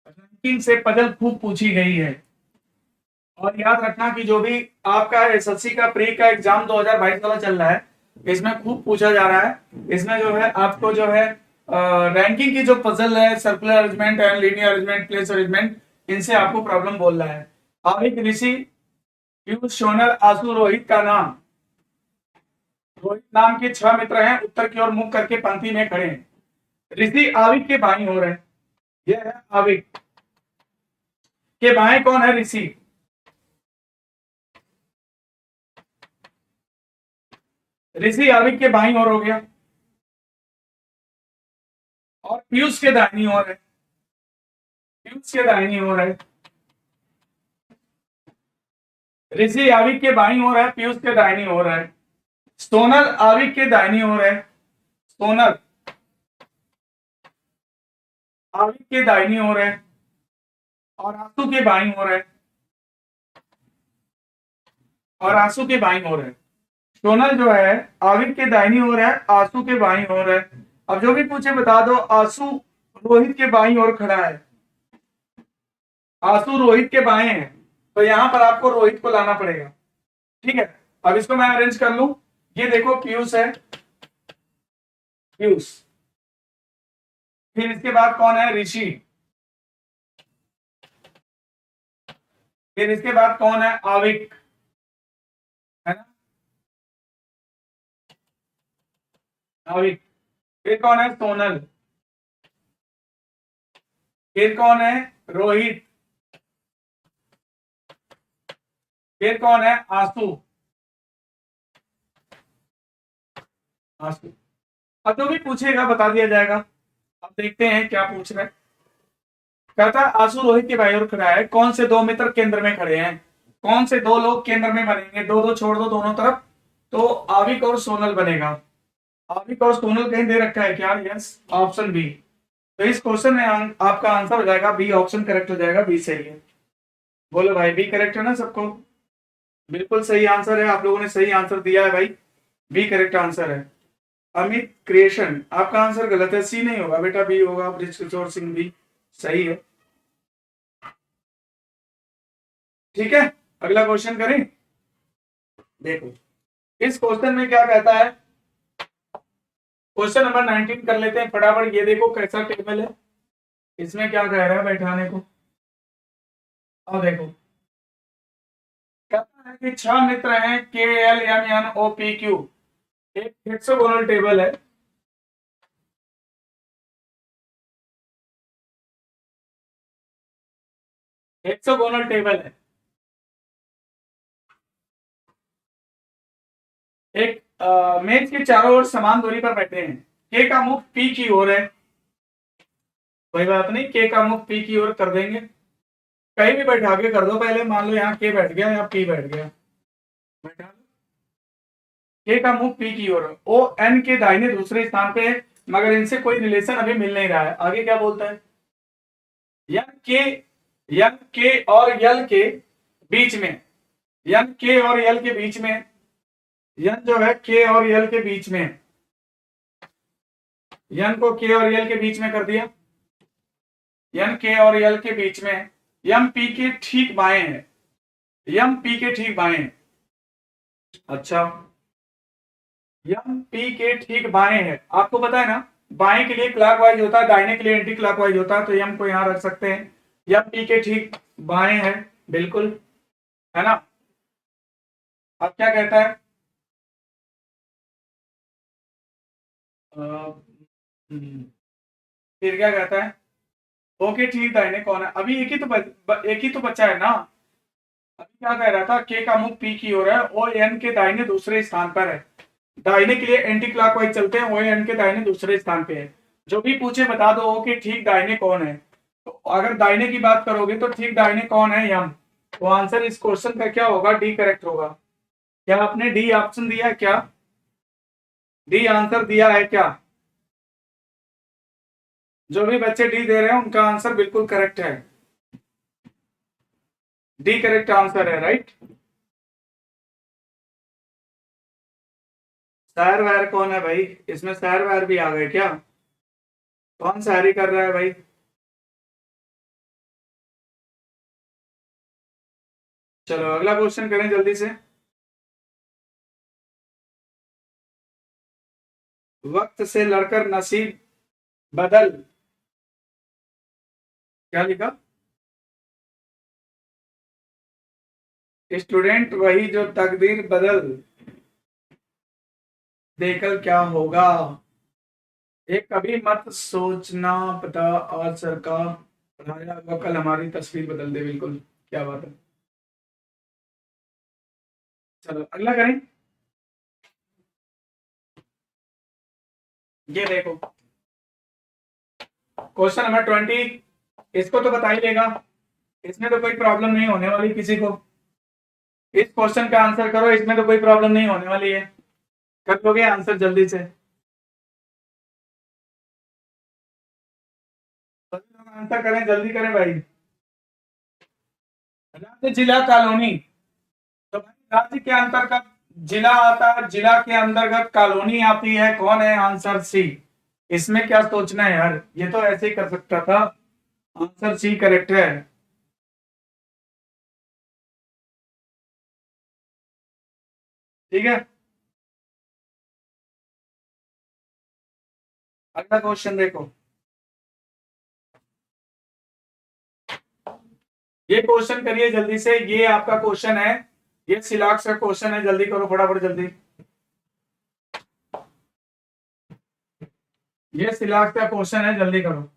रैंकिंग से पजल खूब पूछी गई है और याद रखना कि जो भी आपका एसएससी का प्री का एग्जाम 2022 वाला चल रहा है, इसमें खूब पूछा जा रहा है। इसमें जो है आपको जो है रैंकिंग की जो पजल है, circular arrangement and linear arrangement, place arrangement, इनसे आपको प्रॉब्लम बोल रहा है। आविक, ऋषि, पीयूष, सोनल, आशु, रोहित का नाम। रोहित नाम के 6 मित्र हैं, उत्तर की ओर मुख करके पंक्ति में खड़े हैं। ऋषि आविक के बाईं ओर है, यह है आविक के बाएं कौन है? ऋषि। ऋषि आविक के बाईं ओर हो गया और पीयूष के दाहिनी ओर है, पीयूष के दाहिनी ओर है। ऋषि आविक के बाईं ओर है, पीयूष के दाहिनी ओर है। सोनल आविक के दाहिनी ओर है, सोनल आविक के दाहिनी ओर है और आंसू के बाईं ओर है, और आंसू के बाईं ओर है। सोनल जो है आविक के दाहिनी ओर है, आंसू के बाईं ओर है। अब जो भी पूछे बता दो। आंसू रोहित के बाईं ओर खड़ा है, आंसू रोहित के बाएं है, तो यहां पर आपको रोहित को लाना पड़ेगा। ठीक है, अब इसको मैं अरेंज कर लूं। ये देखो पीयूष है, पीयूष, फिर इसके बाद कौन है? ऋषि, फिर इसके बाद कौन है? आविक, है ना, आविक। फिर कौन है? सोनल, फिर कौन है? रोहित, फिर कौन है? आंसू, आंसू। अब जो भी पूछेगा बता दिया जाएगा। अब देखते हैं क्या पूछ रहे हैं। कहता है आंसू रोहित के बाईं ओर खड़ा है, कौन से दो मित्र केंद्र में खड़े हैं? कौन से दो लोग केंद्र में बनेंगे? दो दो छोड़ दो दोनों तरफ, तो आविक और सोनल बनेगा। आविक और सोनल कहीं दे रखा है क्या? Yes, option B. तो इस क्वेश्चन में आपका आंसर हो जाएगा बी, ऑप्शन करेक्ट हो जाएगा, बी सही है। बोलो भाई, बी करेक्ट है ना सबको? बिल्कुल सही आंसर है, आप लोगों ने सही आंसर दिया है भाई, बी करेक्ट आंसर है। अमित क्रिएशन, आपका आंसर गलत है, सी नहीं होगा बेटा, बी होगा। बृजकिशोर सिंह भी सही है। ठीक है, अगला क्वेश्चन करें। देखो इस क्वेश्चन में क्या कहता है, क्वेश्चन नंबर 19 कर लेते हैं फटाफट। ये देखो कैसा टेबल है, इसमें क्या कह रहा है बैठाने को। अब देखो कहता है कि 6 मित्र हैं, K L M N O P Q, एक हेक्सागोनल टेबल है। हेक्सागोनल टेबल है, एक मेज के चारों ओर समान दूरी पर बैठे हैं। के का मुख पी की ओर है, कोई बात नहीं, के का मुख पी की ओर कर देंगे, कहीं भी बैठा के कर दो। पहले मान लो यहाँ के बैठ गया, यहाँ पी बैठ गया, बैठा लो। के का मुख पी की ओर, ओ एन के दाहिने दूसरे स्थान पे है, मगर इनसे कोई रिलेशन अभी मिल नहीं रहा है। आगे क्या बोलता है? यन के और यल के बीच में, यन के और यल के बीच में, यन जो है के और यल के बीच में, यन को के और यल के बीच में कर दिया, यन के और यल के बीच में, यम पी के ठीक बाएं है, यम पी के ठीक बाएं है। अच्छा, यम पी के ठीक बाएं है, आपको पता है ना, बाएं के लिए क्लॉकवाइज होता है, दाहिने के लिए एंटी क्लॉकवाइज होता है, तो यम को यहां रख सकते हैं। यम पी के ठीक बाएं है, बिल्कुल, है ना। अब क्या कहता है? फिर क्या कहता है? ओके ठीक दाहिने कौन है? अभी एक ही तो बच्चा है ना। अभी क्या कह रहा था? के का मुख पी की ओर है, ओ एन के दाहिने दूसरे स्थान पर है। दाहिने के लिए एंटी क्लॉकवाइज चलते हैं, ओ एन के दाहिने दूसरे स्थान पे है। जो भी पूछे बता दो कि ठीक दाहिने कौन है। तो अगर दाहिने की बात करोगे तो ठीक दाहिने कौन है, यम। तो आंसर इस क्वेश्चन का क्या होगा, डी करेक्ट होगा। क्या आपने डी ऑप्शन दिया है क्या, डी आंसर दिया है क्या? जो भी बच्चे डी दे रहे हैं उनका आंसर बिल्कुल करेक्ट है, डी करेक्ट आंसर है, राइट। शायर वायर कौन है भाई, इसमें शायर वायर भी आ गए क्या? कौन शायरी कर रहा है भाई? चलो अगला क्वेश्चन करें जल्दी से। वक्त से लड़कर नसीब बदल, क्या लिखा? स्टूडेंट वही जो तकदीर बदल देकर क्या होगा। एक कभी मत सोचना पता आज सर का पढ़ाया हुआ कल हमारी तस्वीर बदल दे, बिल्कुल क्या बात है। चलो अगला करें। ये देखो क्वेश्चन नंबर 20, इसको तो बता ही लेगा, इसमें तो कोई प्रॉब्लम नहीं होने वाली किसी को। इस क्वेश्चन का आंसर करो, इसमें तो कोई प्रॉब्लम नहीं होने वाली है, कर लोगे आंसर जल्दी से। सभी लोग आंसर करें, जल्दी करें भाई। राज्य जिला कॉलोनी, तो भाई राज्य के अंतर्गत जिला आता है, जिला के अंतर्गत कॉलोनी आती है, कौन है आंसर सी। इसमें क्या सोचना है यार, ये तो ऐसे ही कर सकता था, आंसर सी करेक्ट है। ठीक है, अगला क्वेश्चन देखो। ये क्वेश्चन करिए जल्दी से, ये आपका क्वेश्चन है, ये सिलाक्स का क्वेश्चन है, जल्दी करो फटाफट जल्दी। ये सिलाक्स का क्वेश्चन है, जल्दी करो।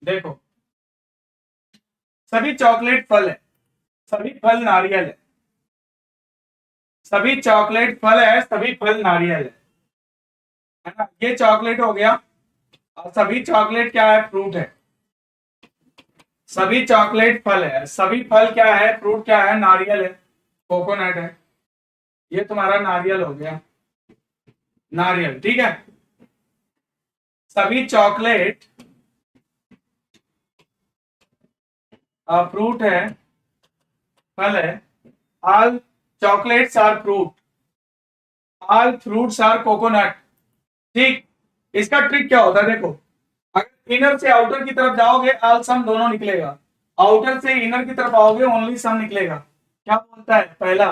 देखो सभी चॉकलेट फल है, सभी फल नारियल है, सभी चॉकलेट फल है, सभी फल नारियल है ना, ये चॉकलेट हो गया। और सभी चॉकलेट क्या है, फ्रूट है। सभी चॉकलेट फल है, सभी फल क्या है, फ्रूट क्या है, नारियल है, कोकोनट है। ये तुम्हारा नारियल हो गया, नारियल, ठीक है। सभी चॉकलेट फ्रूट है, फल है। All chocolates are fruit, all fruits are coconut. ठीक, इसका ट्रिक क्या होता है देखो, अगर इनर से आउटर की तरफ जाओगे ऑल सम दोनों निकलेगा, आउटर से इनर की तरफ आओगे ओनली सम निकलेगा। क्या बोलता है पहला,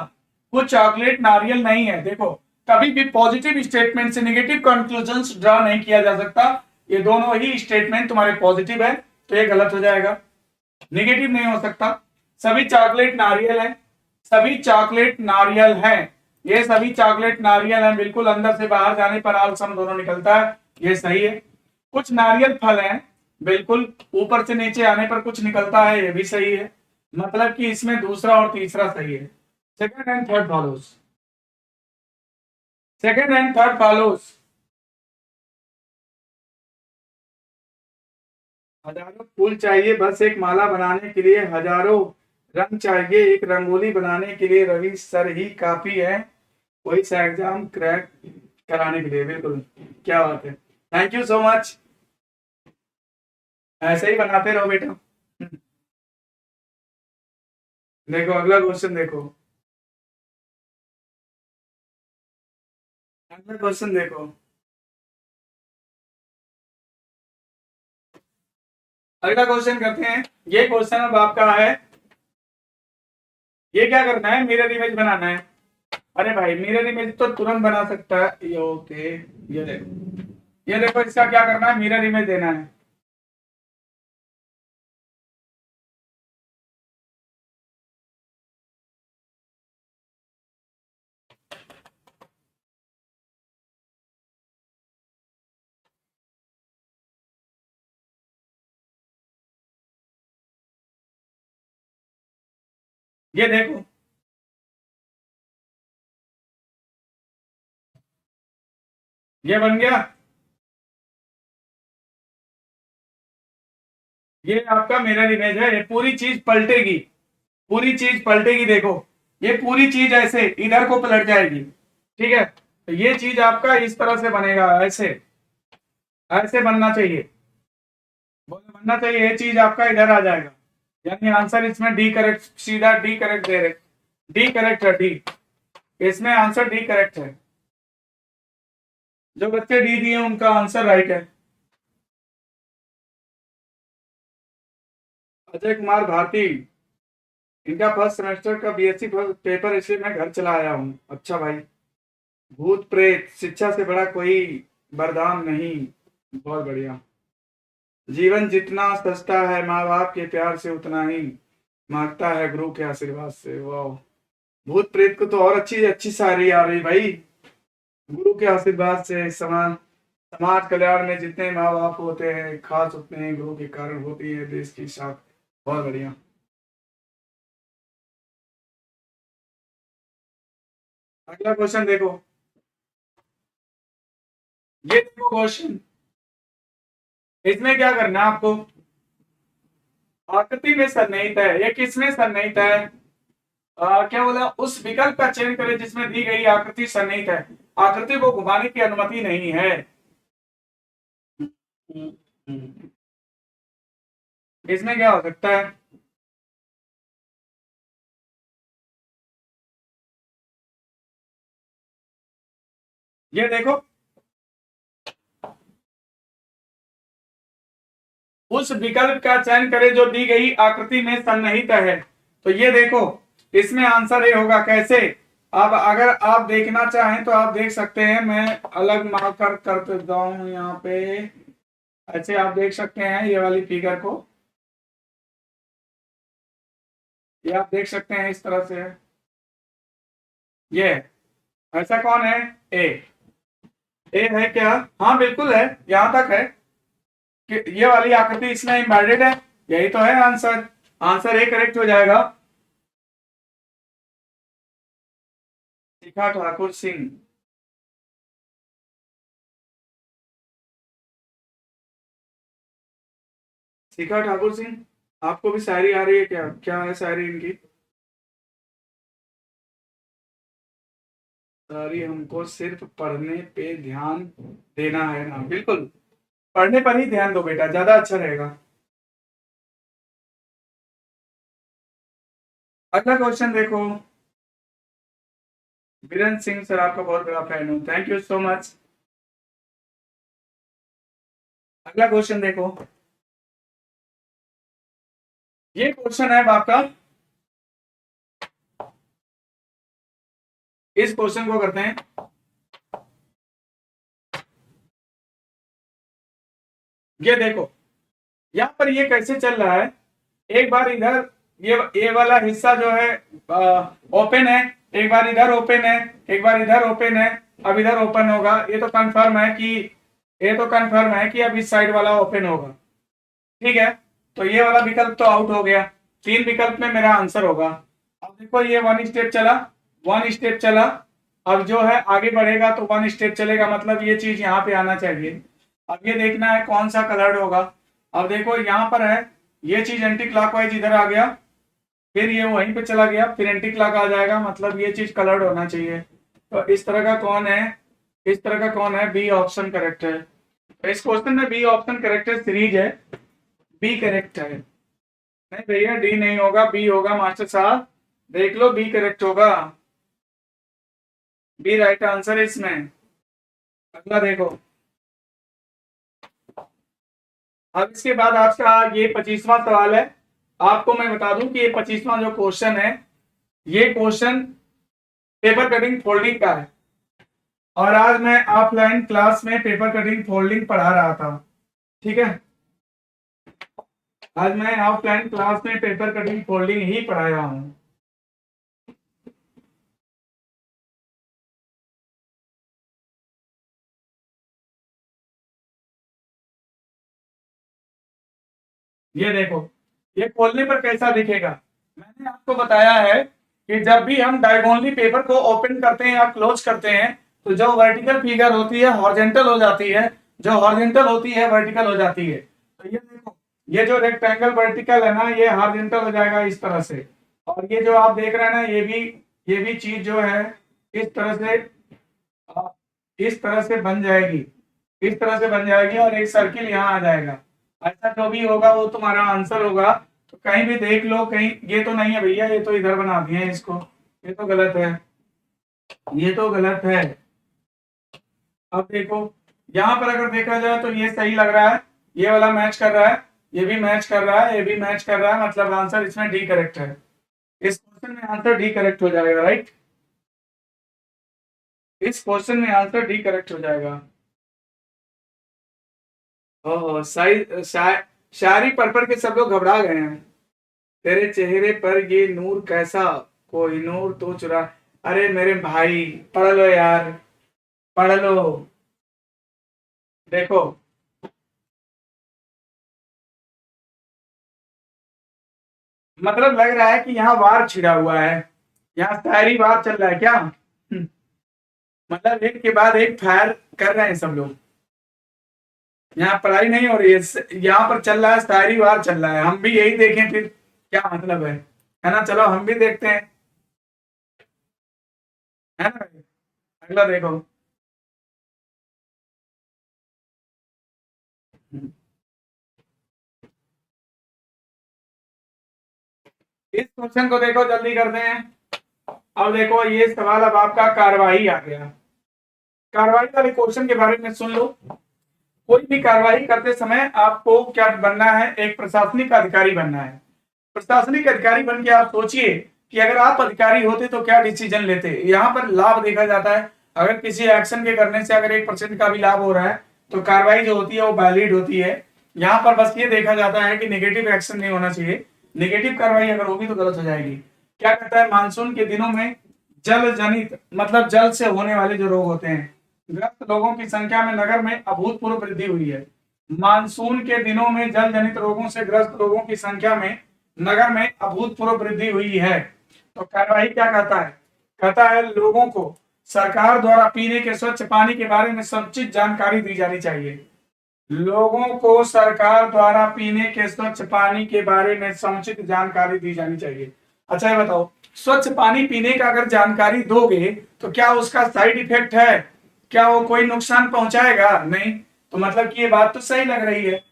कुछ चॉकलेट नारियल नहीं है। देखो कभी भी पॉजिटिव स्टेटमेंट से नेगेटिव कंक्लूजन ड्रा नहीं किया जा सकता, ये दोनों ही स्टेटमेंट तुम्हारे पॉजिटिव है, तो ये गलत हो जाएगा, नेगेटिव नहीं हो सकता। सभी चॉकलेट नारियल है, सभी चॉकलेट नारियल है, ये सभी चॉकलेट नारियल है, बिल्कुल अंदर से बाहर जाने पर आल सम दोनों निकलता है, ये सही है। कुछ नारियल फल है, बिल्कुल ऊपर से नीचे आने पर कुछ निकलता है, ये भी सही है। मतलब कि इसमें दूसरा और तीसरा सही है, second and third follows, second and third follows. हजारों फूल चाहिए बस एक माला बनाने के लिए, हजारों रंग चाहिए एक रंगोली बनाने के लिए, रवि सर ही काफी है कोई सा एग्जाम क्रैक कराने के लिए, बिल्कुल क्या बात है, थैंक यू सो मच, ऐसे ही बनाते रहो बेटा। देखो अगला क्वेश्चन देखो, अगला क्वेश्चन देखो, अगला क्वेश्चन करते हैं। ये क्वेश्चन अब आपका है, ये क्या करना है, मिरर इमेज बनाना है। अरे भाई मिरर इमेज तो तुरंत बना सकता है ये। ओके, ये देखो, ये देखो, इसका क्या करना है, मिरर इमेज देना है। ये देखो, ये बन गया। ये आपका मिरर इमेज है, ये पूरी चीज पलटेगी, पूरी चीज पलटेगी, देखो ये पूरी चीज ऐसे इधर को पलट जाएगी। ठीक है, तो ये चीज आपका इस तरह से बनेगा, ऐसे ऐसे बनना चाहिए, बनना चाहिए, ये चीज आपका इधर आ जाएगा। यानी आंसर इसमें डी करेक्ट, सीधा डी करेक्ट दे रहे, डी करेक्ट है, डी, इसमें आंसर डी करेक्ट है। जो बच्चे डी दिए उनका आंसर राइट है। अजय कुमार भारती, इनका फर्स्ट सेमेस्टर का बीएससी पेपर, इसलिए मैं घर चला आया हूँ। अच्छा भाई, भूत प्रेत शिक्षा से बड़ा कोई वरदान नहीं। बहुत बढ़िया। जीवन जितना सस्ता है माँ बाप के प्यार से, उतना ही मांगता है गुरु के आशीर्वाद से। वाह, भूत प्रेत को तो और अच्छी अच्छी शायरी आ रही भाई। गुरु के आशीर्वाद से समाज, समाज कल्याण में जितने माँ बाप होते हैं खास, उतने गुरु के कारण होती है देश की शाख। बहुत बढ़िया। अगला क्वेश्चन देखो, ये देखो क्वेश्चन, इसमें क्या करना है आपको, आकृति में सन्निहित है, ये किसमें सन्निहित है, क्या बोला, उस विकल्प का चयन करें जिसमें दी गई आकृति सन्निहित है, आकृति को घुमाने की अनुमति नहीं है। इसमें क्या हो सकता है, ये देखो, उस विकल्प का चयन करें जो दी गई आकृति में सन्निहित है। तो ये देखो, इसमें आंसर ये होगा कैसे। अब अगर आप देखना चाहें तो आप देख सकते हैं, मैं अलग मार्कर कर देता हूं यहाँ पे, ऐसे आप देख सकते हैं ये वाली फिगर को, ये आप देख सकते हैं इस तरह से, ये ऐसा कौन है, ए, ए है क्या, हाँ बिल्कुल है, यहां तक है कि ये वाली आकृति इसमें एम्बेडेड है, यही तो है आंसर, आंसर ए करेक्ट हो जाएगा। शिखा ठाकुर सिंह, शिखा ठाकुर सिंह, आपको भी शायरी आ रही है क्या, क्या है शायरी इनकी, शायरी हमको सिर्फ पढ़ने पे ध्यान देना है ना, बिल्कुल पढ़ने पर ही ध्यान दो बेटा, ज्यादा अच्छा रहेगा। अगला क्वेश्चन देखो, वीरेंद्र सिंह सर आपका बहुत बड़ा फैन हूँ, थैंक यू सो मच। अगला क्वेश्चन देखो, ये क्वेश्चन है आपका, इस क्वेश्चन को करते हैं, ये देखो यहाँ पर ये कैसे चल रहा है, एक बार इधर ये वाला हिस्सा जो है ओपन है, एक बार इधर ओपन है, एक बार इधर ओपन है, अब इधर ओपन होगा, ये तो कंफर्म है कि, ये तो कंफर्म है कि अब इस साइड वाला ओपन होगा। ठीक है, तो ये वाला विकल्प तो आउट हो गया, तीन विकल्प में मेरा आंसर होगा। अब देखो ये वन स्टेप चला, वन स्टेप चला, अब जो है आगे बढ़ेगा तो वन स्टेप चलेगा, मतलब ये चीज यहाँ पे आना चाहिए। अब ये देखना है कौन सा कलर्ड होगा। अब देखो यहाँ पर है, ये चीज एंटी क्लॉकवाइज इधर आ गया, फिर ये वहीं पे चला गया, फिर एंटी क्लॉक आ जाएगा, मतलब ये चीज कलर्ड होना चाहिए। तो इस तरह का कौन है, इस तरह का कौन है, बी ऑप्शन करेक्ट है। तो इस क्वेश्चन में बी ऑप्शन करेक्ट है, सीरीज है, बी करेक्ट है। नहीं भैया डी नहीं होगा, बी होगा मास्टर साहब, देख लो बी करेक्ट होगा, बी राइट आंसर है इसमें। अगला देखो, अब इसके बाद आपका ये 25वां सवाल है। आपको मैं बता दूं कि ये 25वां जो क्वेश्चन है, ये क्वेश्चन पेपर कटिंग फोल्डिंग का है। और आज मैं ऑफलाइन क्लास में पेपर कटिंग फोल्डिंग पढ़ा रहा था, ठीक है। आज मैं ऑफलाइन क्लास में पेपर कटिंग फोल्डिंग ही पढ़ाया हूं। ये देखो, ये खोलने पर कैसा दिखेगा। मैंने आपको बताया है कि जब भी हम डायगोनली पेपर को ओपन करते हैं या क्लोज करते हैं तो जो वर्टिकल फिगर होती है हॉरिजॉन्टल हो जाती है, जो हॉरिजॉन्टल होती है वर्टिकल हो जाती है। तो ये देखो, ये जो रेक्टेंगल वर्टिकल है ना, ये हॉरिजॉन्टल हो जाएगा इस तरह से। और ये जो आप देख रहे हैं ना, ये भी चीज जो है इस तरह से इस तरह से बन जाएगी, इस तरह से बन जाएगी और एक सर्किल यहाँ आ जाएगा। ऐसा जो भी होगा वो तुम्हारा आंसर होगा। तो कहीं भी देख लो, कहीं ये तो नहीं है भैया, ये तो इधर बना दिए हैं इसको, ये तो गलत है, ये तो गलत है। अब देखो, यहाँ पर अगर देखा जाए तो ये सही लग रहा है, ये वाला मैच कर रहा है, ये भी मैच कर रहा है, ये भी मैच कर रहा है, मतलब आंसर इसमें डी करेक्ट है। इस क्वेश्चन में आंसर डी करेक्ट हो जाएगा, राइट। इस क्वेश्चन में आंसर डी करेक्ट हो जाएगा। ओह, शायरी पढ़ पढ़ के सब लोग घबरा गए हैं। तेरे चेहरे पर ये नूर कैसा, कोई नूर तो चुरा। अरे मेरे भाई, पढ़ लो यार, पढ़ लो। देखो, मतलब लग रहा है कि यहाँ वार छिड़ा हुआ है, यहाँ शायरी वार चल रहा है क्या। मतलब एक के बाद एक फायर कर रहे हैं सब लोग। यहाँ पढ़ाई नहीं हो रही है, यहाँ पर चल रहा है शायरी वार चल रहा है। हम भी यही देखें फिर क्या मतलब है ना। चलो हम भी देखते हैं, है ना। अगला देखो, इस क्वेश्चन को देखो, जल्दी करते हैं। अब देखो ये सवाल, अब आपका कार्रवाई आ गया। कार्रवाई वाले क्वेश्चन के बारे में सुन लो। कोई भी कार्रवाई करते समय आपको क्या बनना है, एक प्रशासनिक अधिकारी बनना है। प्रशासनिक अधिकारी बन के आप सोचिए कि अगर आप अधिकारी होते तो क्या डिसीजन लेते। यहाँ पर लाभ देखा जाता है, अगर किसी एक्शन के करने से अगर 1% का भी लाभ हो रहा है तो कार्रवाई जो होती है वो वैलिड होती है। यहाँ पर बस ये देखा जाता है कि नेगेटिव एक्शन नहीं होना चाहिए, नेगेटिव कार्रवाई अगर होगी तो गलत हो जाएगी। क्या कहता है, मानसून के दिनों में जल जनित, मतलब जल से होने वाले जो रोग होते हैं, ग्रस्त लोगों की संख्या में नगर में अभूतपूर्व वृद्धि हुई है। मानसून के दिनों में जल जनित रोगों से ग्रस्त लोगों की संख्या में नगर में अभूतपूर्व वृद्धि हुई है। तो कार्रवाई क्या कहता है, कहता है लोगों को सरकार द्वारा पीने के स्वच्छ पानी के बारे में समुचित जानकारी दी जानी चाहिए। लोगों को सरकार द्वारा पीने के स्वच्छ पानी के बारे में समुचित जानकारी दी जानी चाहिए। अच्छा ये बताओ, स्वच्छ पानी पीने का अगर जानकारी दोगे तो क्या उसका साइड इफेक्ट है, क्या वो कोई नुकसान पहुंचाएगा, नहीं। तो मतलब कि ये बात तो सही लग रही है।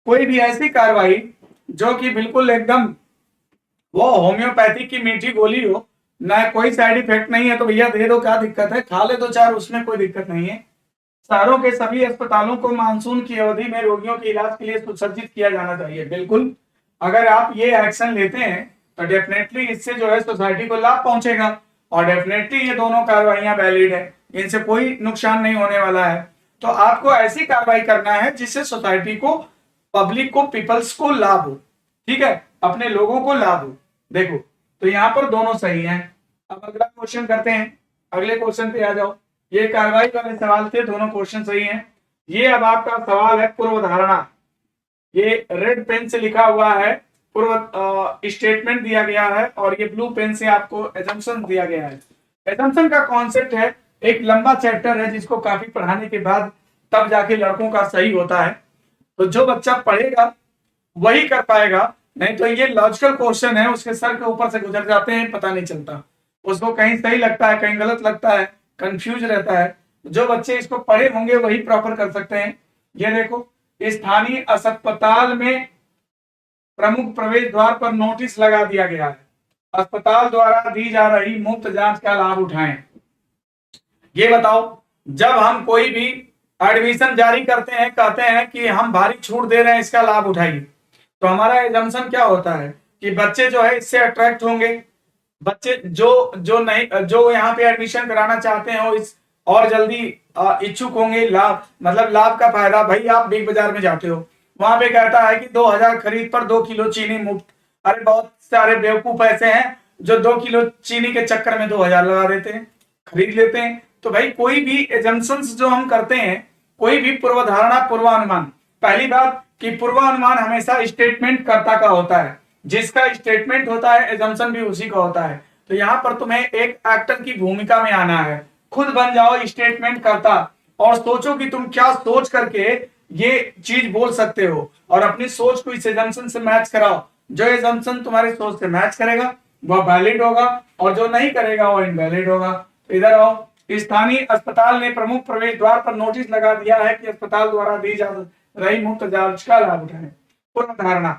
कोई भी ऐसी कार्रवाई जो कि बिल्कुल एकदम वो होम्योपैथिक की मीठी गोली हो, ना कोई साइड इफेक्ट नहीं है, तो भैया दे दो, क्या दिक्कत है, खा ले दो चार, उसमें कोई दिक्कत नहीं है। शहरों के सभी अस्पतालों को मानसून की अवधि में रोगियों के इलाज के लिए सुसज्जित किया जाना चाहिए। बिल्कुल, अगर आप ये एक्शन लेते हैं तो डेफिनेटली इससे जो है सोसाइटी को लाभ पहुंचेगा और डेफिनेटली ये दोनों कार्रवाइयां वैलिड है, इनसे कोई नुकसान नहीं होने वाला है। तो आपको ऐसी कार्रवाई करना है जिससे सोसाइटी को, पब्लिक को, पीपल्स को लाभ हो, ठीक है, अपने लोगों को लाभ हो। देखो, तो यहाँ पर दोनों सही हैं। अब अगला क्वेश्चन करते हैं, अगले क्वेश्चन पे आ जाओ। ये कार्रवाई वाले सवाल थे, दोनों क्वेश्चन सही हैं। ये अब आपका सवाल है पूर्व धारणा। ये रेड पेन से लिखा हुआ है, पूर्व स्टेटमेंट दिया गया है, और ये ब्लू पेन से आपको एजम्पशन दिया गया है। एजम्पशन का कॉन्सेप्ट है, एक लंबा चैप्टर है जिसको काफी पढ़ाने के बाद तब जाके लड़कों का सही होता है। तो जो बच्चा पढ़ेगा वही कर पाएगा, नहीं तो ये लॉजिकल क्वेश्चन है, उसके सर के ऊपर से गुजर जाते हैं, पता नहीं चलता, उसको कहीं सही लगता है कहीं गलत लगता है, कंफ्यूज रहता है। जो बच्चे इसको पढ़े होंगे वही प्रॉपर कर सकते हैं। ये देखो, स्थानीय अस्पताल में प्रमुख प्रवेश द्वार पर नोटिस लगा दिया गया है, अस्पताल द्वारा दी जा रही मुफ्त जांच का लाभ उठाएं। ये बताओ, जब हम कोई भी एडमिशन जारी करते हैं, कहते हैं कि हम भारी छूट दे रहे हैं, इसका लाभ उठाइए, तो हमारा एजम्पशन क्या होता है कि बच्चे जो है इससे अट्रैक्ट होंगे, बच्चे जो जो नहीं, जो यहाँ पे एडमिशन कराना चाहते हैं वो इस और जल्दी इच्छुक होंगे, लाभ मतलब लाभ का फायदा। भाई आप बिग बाजार में जाते हो, वहां पे कहता है कि 2000 खरीद पर 2 किलो चीनी मुफ्त। अरे बहुत सारे बेवकूफ ऐसे हैं जो 2 किलो चीनी के चक्कर में 2000 लगा देते हैं, खरीद लेते हैं। तो भाई कोई भी एजम्पशंस जो हम करते हैं, कोई भी पूर्वधारणा, पूर्वानुमान, पहली बात कि पूर्वानुमान हमेशा स्टेटमेंट कर्ता का होता है, जिसका स्टेटमेंट होता है एजम्पशन भी उसी का होता है। तो यहाँ पर तुम्हें एक एक्टर की भूमिका में आना है, खुद बन जाओ स्टेटमेंट करता और सोचो कि तुम क्या सोच करके ये चीज बोल सकते हो, और अपनी सोच को इस एजम्पशन से मैच कराओ। जो एजम्पशन तुम्हारी सोच से मैच करेगा वह वैलिड होगा, और जो नहीं करेगा वो इनवैलिड होगा। तो इधर आओ। स्थानीय अस्पताल ने प्रमुख प्रवेश द्वार पर नोटिस लगा दिया है कि अस्पताल द्वारा दी जा रही मुफ्त जांच का लाभ उठाएं। पूर्ण धारणा,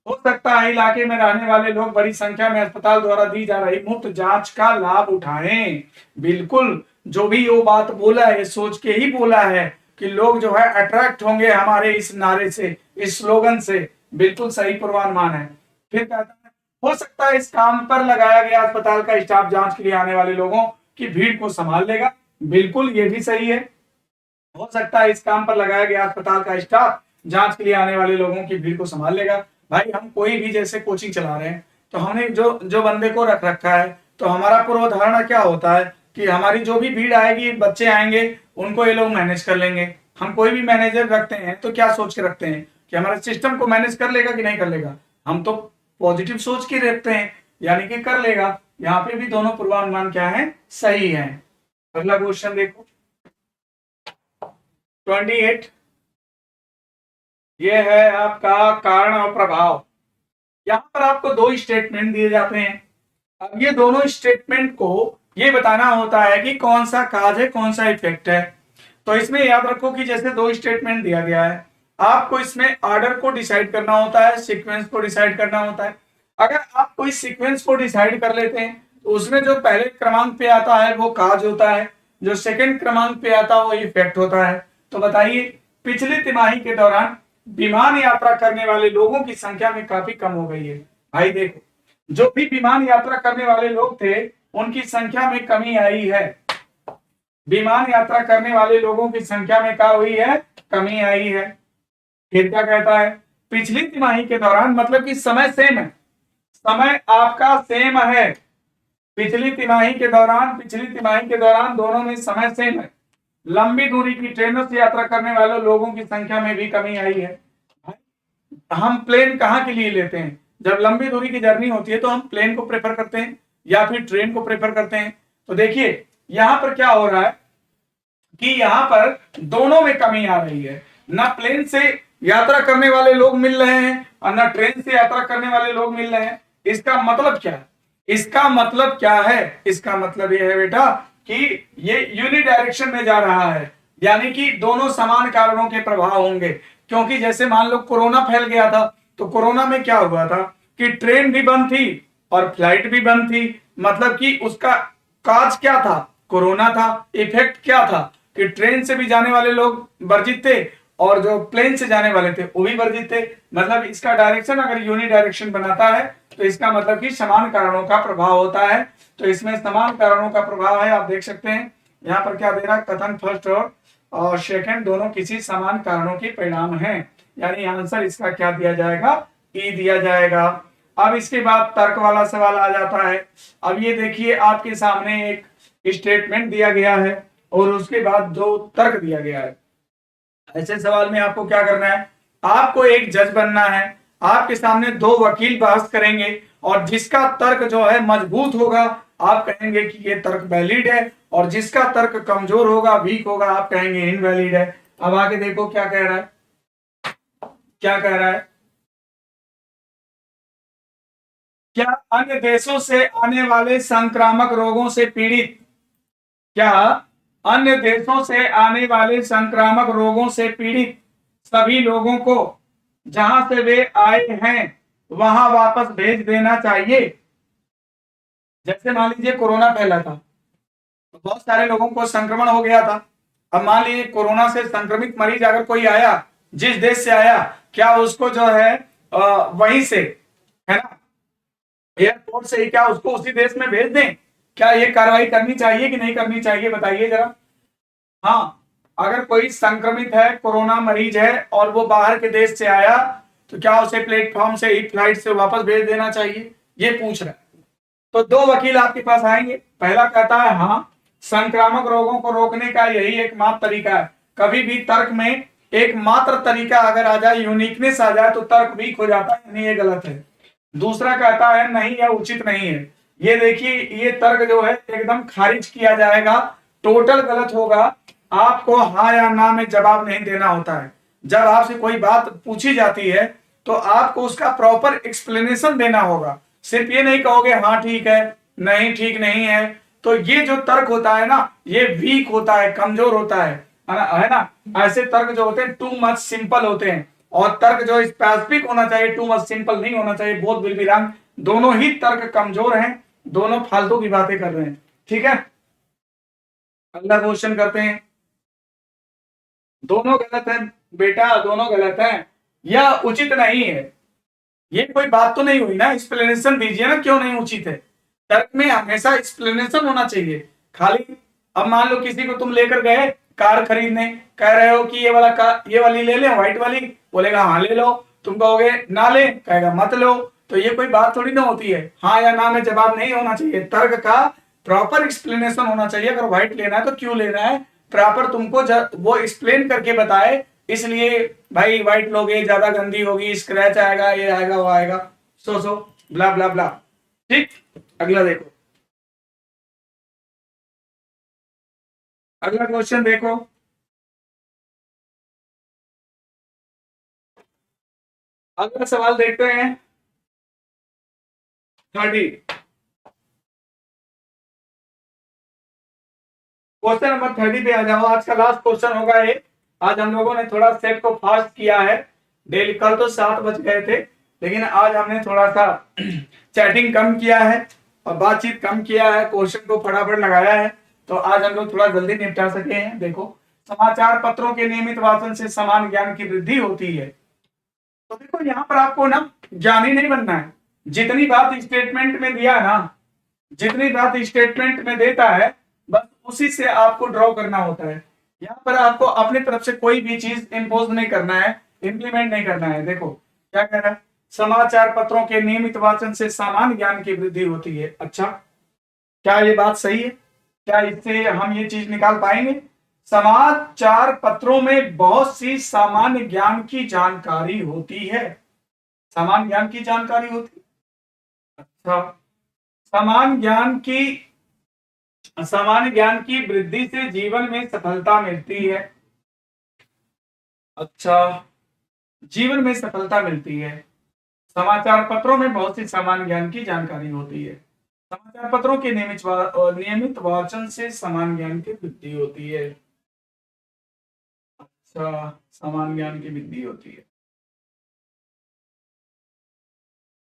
हो सकता है इलाके में रहने वाले लोग बड़ी संख्या में अस्पताल द्वारा दी जा रही मुफ्त जांच का लाभ उठाएं। बिल्कुल, जो भी वो बात बोला है सोच के ही बोला है कि लोग जो है अट्रैक्ट होंगे हमारे इस नारे से, इस स्लोगन से। बिल्कुल सही पूर्वानुमान है। फिर कहता है हो सकता है इस काम पर लगाया गया अस्पताल का स्टाफ जांच के लिए आने वाले लोगों की भीड़ को संभाल लेगा। बिल्कुल ये भी सही है, हो सकता है इस काम पर लगाया गया अस्पताल का स्टाफ जांच के लिए आने वाले लोगों की भीड़ को संभाल लेगा। भाई हम कोई भी जैसे कोचिंग चला रहे हैं तो हमने जो जो बंदे को रख रखा है, तो हमारा पूर्व धारणा क्या होता है कि हमारी जो भी भीड़ आएगी, बच्चे आएंगे, उनको ये लोग मैनेज कर लेंगे। हम कोई भी मैनेजर रखते हैं तो क्या सोच के रखते हैं कि हमारे सिस्टम को मैनेज कर लेगा कि नहीं कर लेगा। हम तो पॉजिटिव सोच के रखते हैं, यानी कि कर लेगा। यहाँ पे भी दोनों पूर्वानुमान क्या है, सही है। अगला क्वेश्चन देखो 28, ये है आपका कारण और प्रभाव। यहां पर आपको दो स्टेटमेंट दिए जाते हैं। अब ये दोनों स्टेटमेंट को ये बताना होता है कि कौन सा काज है, कौन सा इफेक्ट है। तो इसमें याद रखो कि जैसे दो स्टेटमेंट दिया गया है, आपको इसमें ऑर्डर को डिसाइड करना होता है, सीक्वेंस को डिसाइड करना होता है। अगर आप कोई सीक्वेंस को डिसाइड कर लेते हैं तो उसमें जो पहले क्रमांक पे आता है वो काज होता है, जो सेकंड क्रमांक पे आता है वो इफेक्ट होता है। तो बताइए, पिछली तिमाही के दौरान विमान यात्रा करने वाले लोगों की संख्या में काफी कम हो गई है। भाई देखो, जो भी विमान यात्रा करने वाले लोग थे उनकी संख्या में कमी आई है। विमान यात्रा करने वाले लोगों की संख्या में क्या हुई है, कमी आई है। फिर क्या कहता है, पिछली तिमाही के दौरान, मतलब कि समय सेम है, समय आपका सेम है। पिछली तिमाही के दौरान, पिछली तिमाही के दौरान दोनों में समय सेम है। लंबी दूरी की ट्रेनों से यात्रा करने वाले लोगों की संख्या में भी कमी आई है। हम प्लेन कहाँ के लिए लेते हैं, जब लंबी दूरी की जर्नी होती है तो हम प्लेन को प्रेफर करते हैं या फिर ट्रेन को प्रेफर करते हैं। तो देखिए यहां पर क्या हो रहा है कि यहां पर दोनों में कमी आ रही है। ना प्लेन से यात्रा करने वाले लोग मिल रहे हैं और ना ट्रेन से यात्रा करने वाले लोग मिल रहे हैं। इसका मतलब क्या है, इसका मतलब क्या है, इसका मतलब यह है बेटा कि ये यूनि डायरेक्शन में जा रहा है, यानी कि दोनों समान कारणों के प्रभाव होंगे। क्योंकि जैसे मान लो कोरोना फैल गया था, तो कोरोना में क्या हुआ था कि ट्रेन भी बंद थी और फ्लाइट भी बंद थी। मतलब कि उसका काज क्या था, कोरोना था। इफेक्ट क्या था कि ट्रेन से भी जाने वाले लोग वर्जित थे और जो प्लेन से जाने वाले थे वो भी वर्जित थे। मतलब इसका डायरेक्शन अगर यूनि डायरेक्शन बनाता है तो इसका मतलब कि समान कारणों का प्रभाव होता है। तो इसमें समान कारणों का प्रभाव है। आप देख सकते हैं यहाँ पर क्या दे रहा है, कथन फर्स्ट और सेकंड दोनों किसी समान कारणों के परिणाम हैं, यानी आंसर इसका क्या दिया जाएगा, ई दिया जाएगा। अब इसके बाद तर्क वाला सवाल आ जाता है। अब ये देखिए आपके सामने एक स्टेटमेंट दिया गया है और उसके बाद दो तर्क दिया गया है। ऐसे सवाल में आपको क्या करना है, आपको एक जज बनना है। आपके सामने दो वकील बहस करेंगे और जिसका तर्क जो है मजबूत होगा आप कहेंगे कि ये तर्क वैलिड है, और जिसका तर्क कमजोर होगा, वीक होगा, आप कहेंगे इनवैलिड है। अब आगे देखो क्या कह रहा है, क्या कह रहा है, क्या अन्य देशों से आने वाले संक्रामक रोगों से पीड़ित, क्या अन्य देशों से आने वाले संक्रामक रोगों से पीड़ित सभी लोगों को जहां से वे आए हैं वहां वापस भेज देना चाहिए। जैसे मान लीजिए कोरोना फैला था तो बहुत सारे लोगों को संक्रमण हो गया था। अब मान लीजिए कोरोना से संक्रमित मरीज अगर कोई आया, जिस देश से आया, क्या उसको जो है वहीं से, है ना, एयरपोर्ट से ही क्या उसको उसी देश में भेज दें? क्या ये कार्रवाई करनी चाहिए कि नहीं करनी चाहिए, बताइए जरा। हाँ, अगर कोई संक्रमित है, कोरोना मरीज है और वो बाहर के देश से आया, तो क्या उसे प्लेटफॉर्म से ही फ्लाइट से वापस भेज देना चाहिए, ये पूछ रहा है। तो दो वकील आपके पास आएंगे। पहला कहता है हाँ, संक्रामक रोगों को रोकने का यही एकमात्र तरीका है। कभी भी तर्क में एकमात्र तरीका अगर आ जाए, यूनिकनेस आ जाए, तो तर्क वीक हो जाता है, नहीं ये गलत है। दूसरा कहता है नहीं, यह उचित नहीं है। ये देखिए, ये तर्क जो है एकदम खारिज किया जाएगा, टोटल गलत होगा। आपको हाँ या ना में जवाब नहीं देना होता है। जब आपसे कोई बात पूछी जाती है तो आपको उसका प्रॉपर एक्सप्लेनेशन देना होगा। सिर्फ ये नहीं कहोगे हाँ ठीक है, नहीं ठीक नहीं है। तो ये जो तर्क होता है ना, ये वीक होता है, कमजोर होता है ना। ऐसे तर्क जो होते हैं टू मच सिंपल होते हैं, और तर्क जो स्पेसिफिक होना चाहिए, टू मच सिंपल नहीं होना चाहिए। Both will be wrong. दोनों ही तर्क कमजोर हैं, दोनों फालतू की बातें कर रहे हैं। ठीक है, अगला क्वेश्चन करते हैं। दोनों गलत है बेटा, दोनों गलत है, यह उचित नहीं है। ये कोई बात तो नहीं हुई ना, एक्सप्लेनेशन दीजिए ना, क्यों नहीं उचित है। तर्क में हमेशा एक्सप्लेनेशन होना चाहिए। खाली अब मान लो किसी को तुम लेकर गए कार खरीदने, कह रहे हो कि ये वाला कार, ये वाली ले ले, व्हाइट वाली, बोलेगा हाँ ले लो। तुम कहोगे ना ले, कहेगा मत लो। तो ये कोई बात थोड़ी ना होती है। हाँ या ना में जवाब नहीं होना चाहिए, तर्क का प्रॉपर एक्सप्लेनेशन होना चाहिए। अगर व्हाइट लेना है तो क्यों लेना है, प्रॉपर तुमको वो एक्सप्लेन करके बताए। इसलिए भाई व्हाइट लोगे ज्यादा गंदी होगी, स्क्रैच आएगा, ये आएगा, वो आएगा, सो ब्ला ब्ला ब्ला। ठीक, अगला देखो, अगला क्वेश्चन देखो। अगला सवाल देखते हैं 30। क्वेश्चन नंबर 30 पे आ जाओ। आज का लास्ट क्वेश्चन होगा ये। आज हम लोगों ने थोड़ा सेट को फास्ट किया है। डेली कल तो 7 बज गए थे, लेकिन आज हमने थोड़ा सा चैटिंग कम किया है और बातचीत कम किया है, क्वेश्चन को फटाफट लगाया है, तो आज हम लोग थोड़ा जल्दी निपटा सके हैं। देखो, समाचार पत्रों के नियमित वाचन से समान ज्ञान की वृद्धि होती है। तो देखो यहाँ पर आपको ना ज्ञानी नहीं बनना है। जितनी बात स्टेटमेंट में दिया है ना, जितनी बात स्टेटमेंट में देता है, बस उसी से आपको ड्रॉ करना होता है। यहाँ पर आपको अपनी तरफ से कोई भी चीज इम्पोज नहीं करना है, इंप्लीमेंट नहीं करना है। देखो क्या कह रहा है, समाचार पत्रों के नियमित वाचन से सामान्य ज्ञान की वृद्धि होती है। अच्छा, क्या ये बात सही है? क्या इससे हम ये चीज निकाल पाएंगे? समाचार पत्रों में बहुत सी सामान्य ज्ञान की जानकारी होती है। सामान्य ज्ञान की जानकारी होती है। अच्छा, सामान्य ज्ञान की वृद्धि से जीवन में सफलता मिलती है। अच्छा, जीवन में सफलता मिलती है। समाचार पत्रों में बहुत सी सामान्य ज्ञान की जानकारी होती है। समाचार पत्रों के नियमित वाचन से सामान्य ज्ञान की वृद्धि होती है। अच्छा, सामान्य ज्ञान की वृद्धि होती है।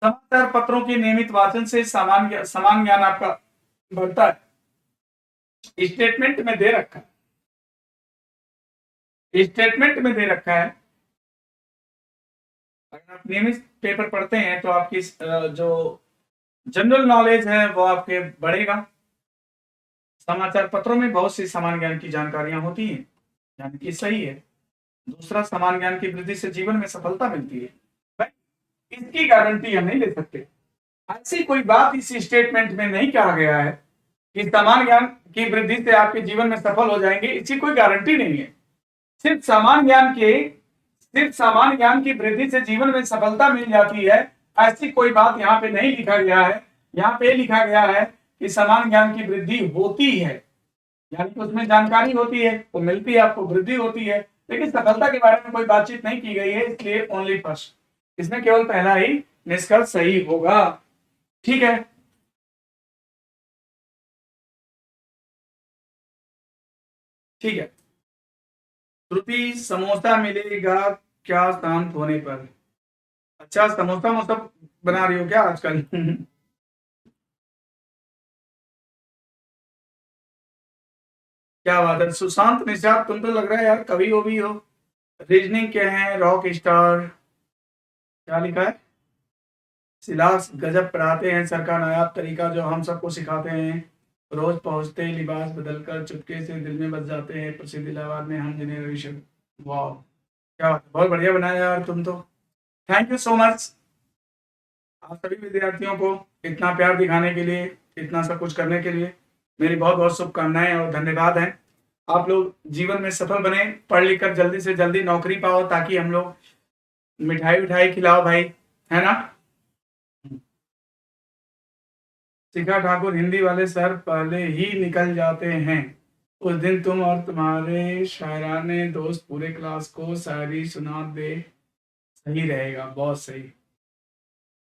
समाचार पत्रों के नियमित वाचन से सामान्य ज्ञान आपका बढ़ता है। स्टेटमेंट में दे रखा है, स्टेटमेंट में दे रखा है। अगर आप नियमित पेपर पढ़ते हैं तो आपकी जो जनरल नॉलेज है वो आपके बढ़ेगा। समाचार पत्रों में बहुत सी सामान्य ज्ञान की जानकारियां होती हैं, यानी कि सही है। दूसरा, सामान्य ज्ञान की वृद्धि से जीवन में सफलता मिलती है। भाई इसकी गारंटी हम नहीं ले सकते। ऐसी कोई बात इस स्टेटमेंट में नहीं कहा गया है कि सामान्य ज्ञान की वृद्धि से आपके जीवन में सफल हो जाएंगे, इसकी कोई गारंटी नहीं है। सिर्फ सामान्य ज्ञान की वृद्धि से जीवन में सफलता मिल जाती है, ऐसी कोई बात यहाँ पे नहीं लिखा गया है। यहाँ पे लिखा गया है कि सामान्य ज्ञान की वृद्धि होती है, यानी कि उसमें जानकारी होती है, वो मिलती है आपको, वृद्धि होती है, लेकिन सफलता के बारे में कोई बातचीत नहीं की गई है। इसलिए ओनली फर्स्ट, इसमें केवल पहला ही निष्कर्ष सही होगा। ठीक है, ठीक है। श्रुति, समोसा मिलेगा क्या शांत होने पर? अच्छा, समोसा मोसा बना रही हो क्या आजकल? क्या बात है सुशांत निषाद, तुम तो लग रहा है यार कभी वो भी हो। रीजनिंग क्या है, रॉक स्टार, क्या लिखा है? सिलास गजब पढ़ाते हैं सर का नायाब तरीका जो हम सबको सिखाते हैं। रोज पहुंचते लिबास बदलकर चुपके से दिल में बस जाते हैं। प्रसिद्ध इलाहाबाद में हम जिन्हें रविशंकर। वाह, क्या बात है, बहुत बढ़िया बनाया यार तुम तो। थैंक यू सो मच आप सभी विद्यार्थियों को इतना प्यार दिखाने के लिए, इतना सब कुछ करने के लिए। मेरी बहुत बहुत शुभकामनाएं और धन्यवाद हैं। आप लोग जीवन में सफल बने, पढ़ लिख कर जल्दी से जल्दी नौकरी पाओ, ताकि हम लोग मिठाई विठाई खिलाओ भाई, है ना। शिखा ठाकुर, हिंदी वाले सर पहले ही निकल जाते हैं। उस दिन तुम और तुम्हारे शायराने दोस्त पूरे क्लास को शायरी सुना दे, सही रहेगा, बहुत सही।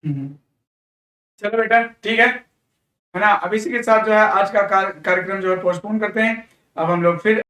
हम्म। चलो बेटा ठीक है ना। अब इसी के साथ जो है आज का कार्यक्रम जो है पोस्टपोन करते हैं। अब हम लोग फिर